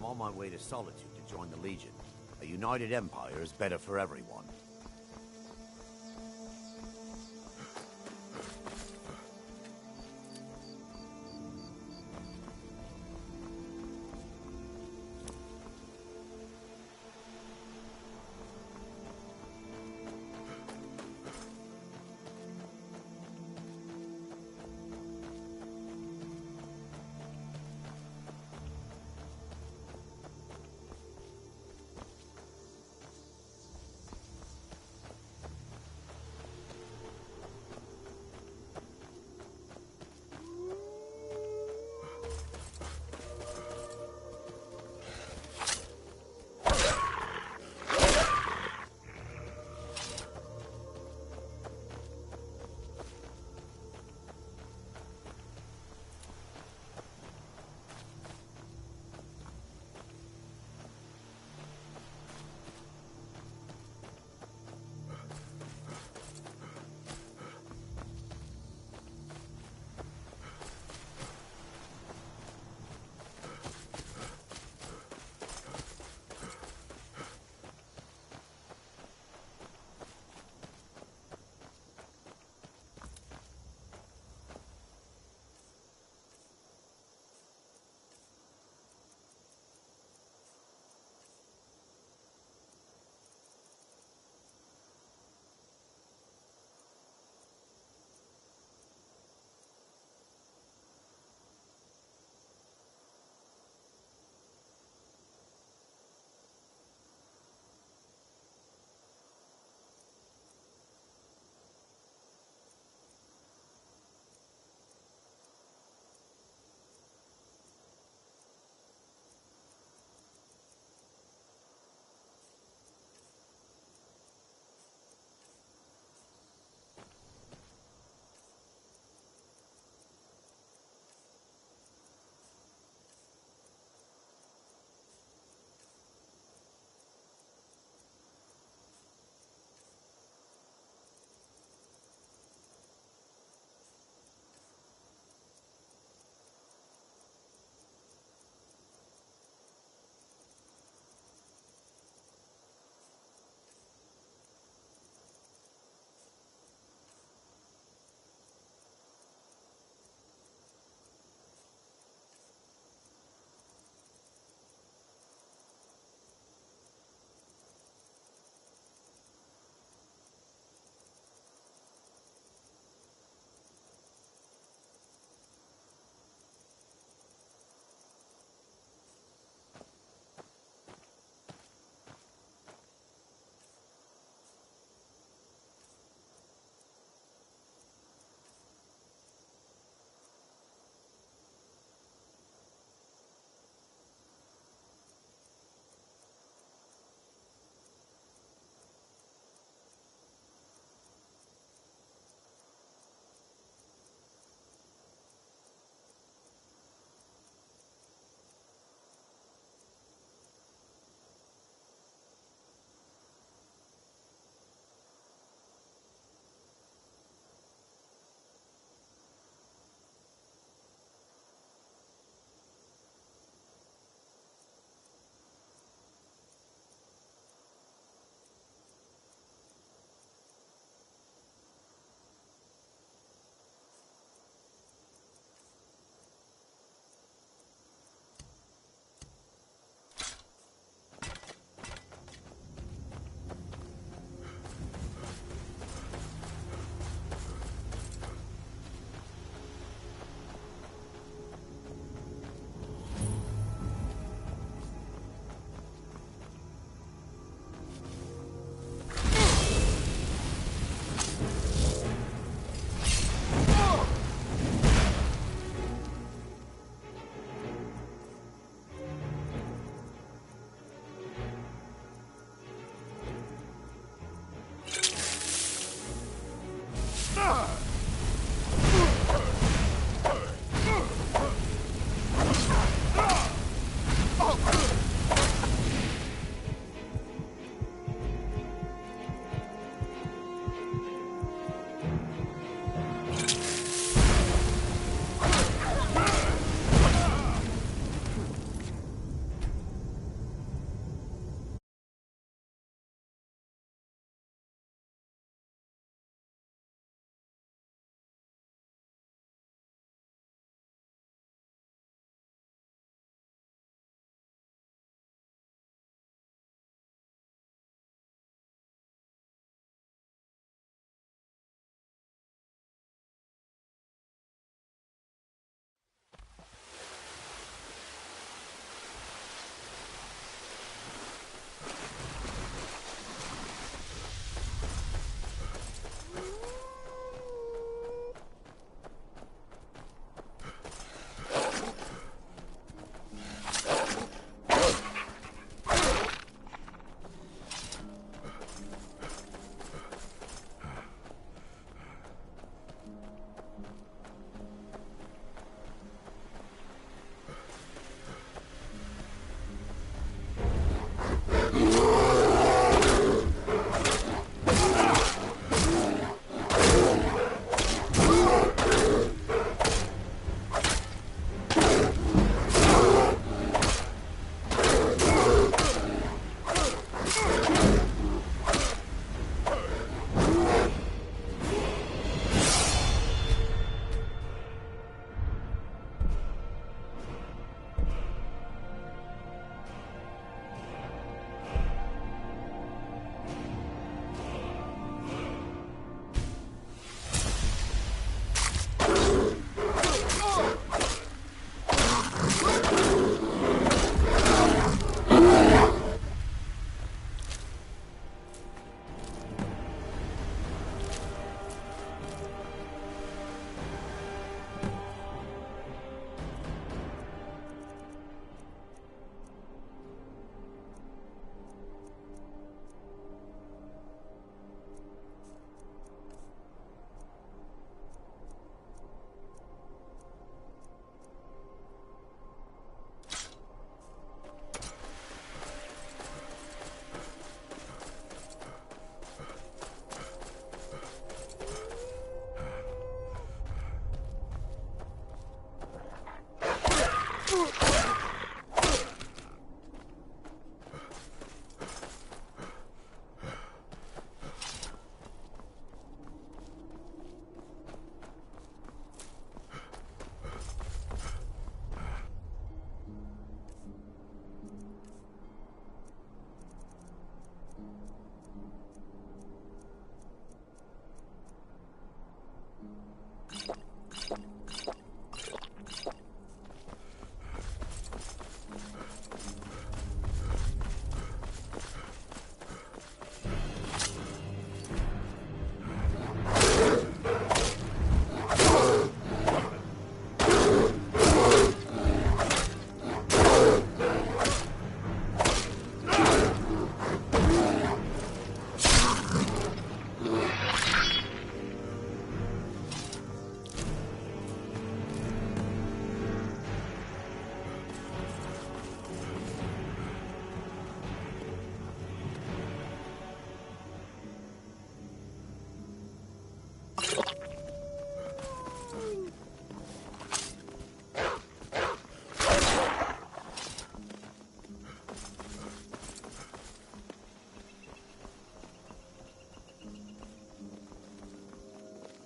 Speaker 21: I'm on my way to Solitude to join the Legion. A united empire is better for everyone.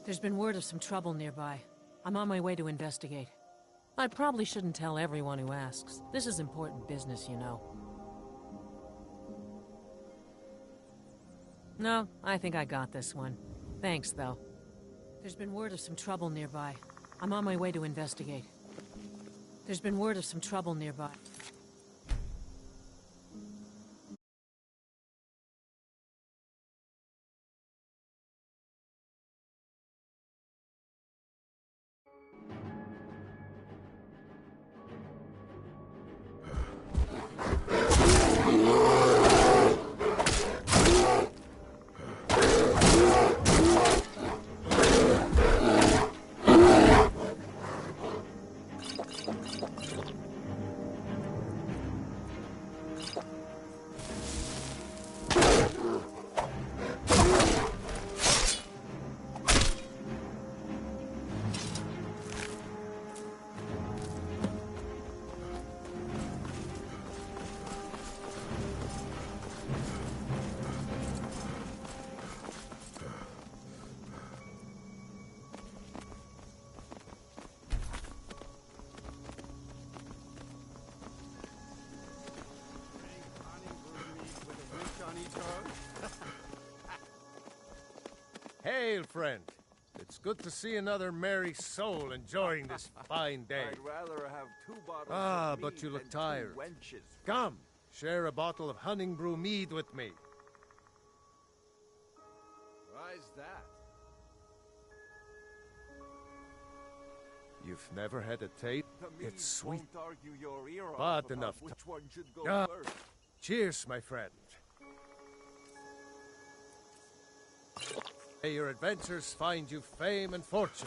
Speaker 7: There's been word of some trouble nearby. I'm on my way to investigate. I probably shouldn't tell everyone who asks. This is important business, you know. No, I think I got this one. Thanks, though. There's been word of some trouble nearby. I'm on my way to investigate. There's been word of some trouble nearby.
Speaker 5: Hail, friend. It's good to see another merry soul enjoying this fine day.
Speaker 18: I'd rather have 2 bottles of
Speaker 5: But
Speaker 18: mead
Speaker 5: you look
Speaker 18: than 2
Speaker 5: tired.
Speaker 18: wenches.
Speaker 5: Come, share a bottle of hunting brew mead with me.
Speaker 18: Why's that?
Speaker 5: You've never had a taste?
Speaker 18: The mead
Speaker 5: It's sweet,
Speaker 18: won't argue your ear off
Speaker 5: but
Speaker 18: about
Speaker 5: enough.
Speaker 18: which one should go first.
Speaker 5: Cheers, my friend. May your adventures find you fame and fortune.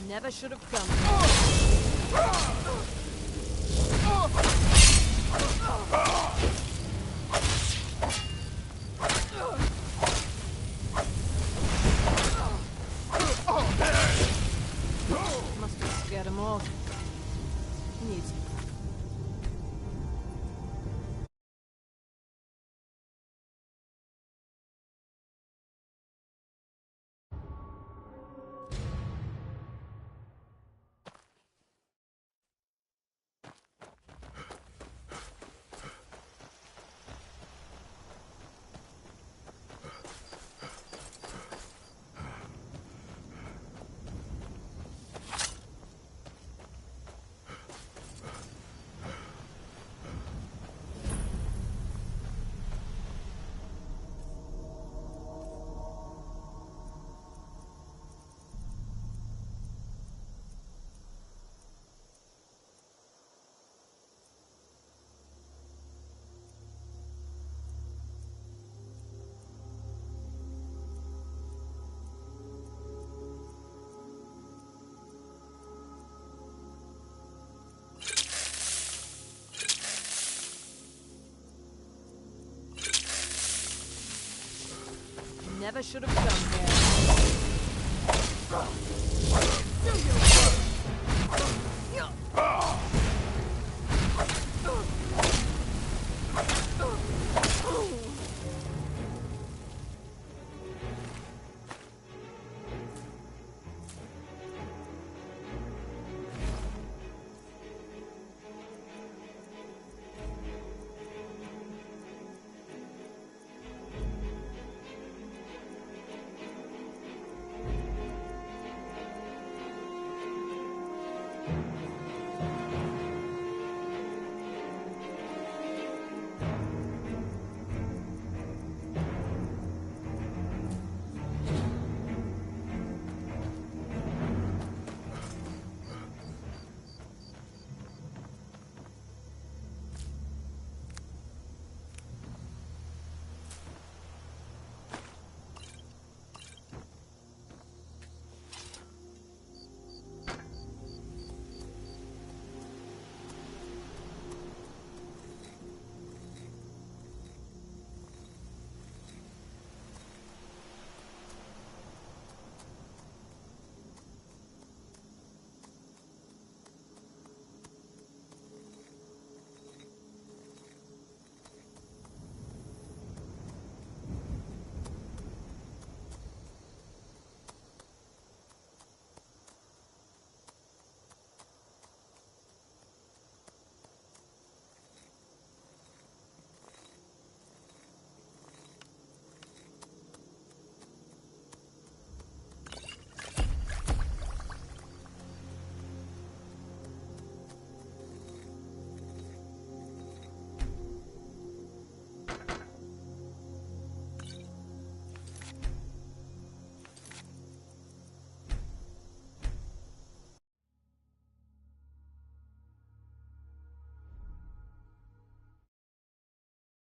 Speaker 7: Never should have come here. Must have scared him off. He needs... Never should have come here. Do your work.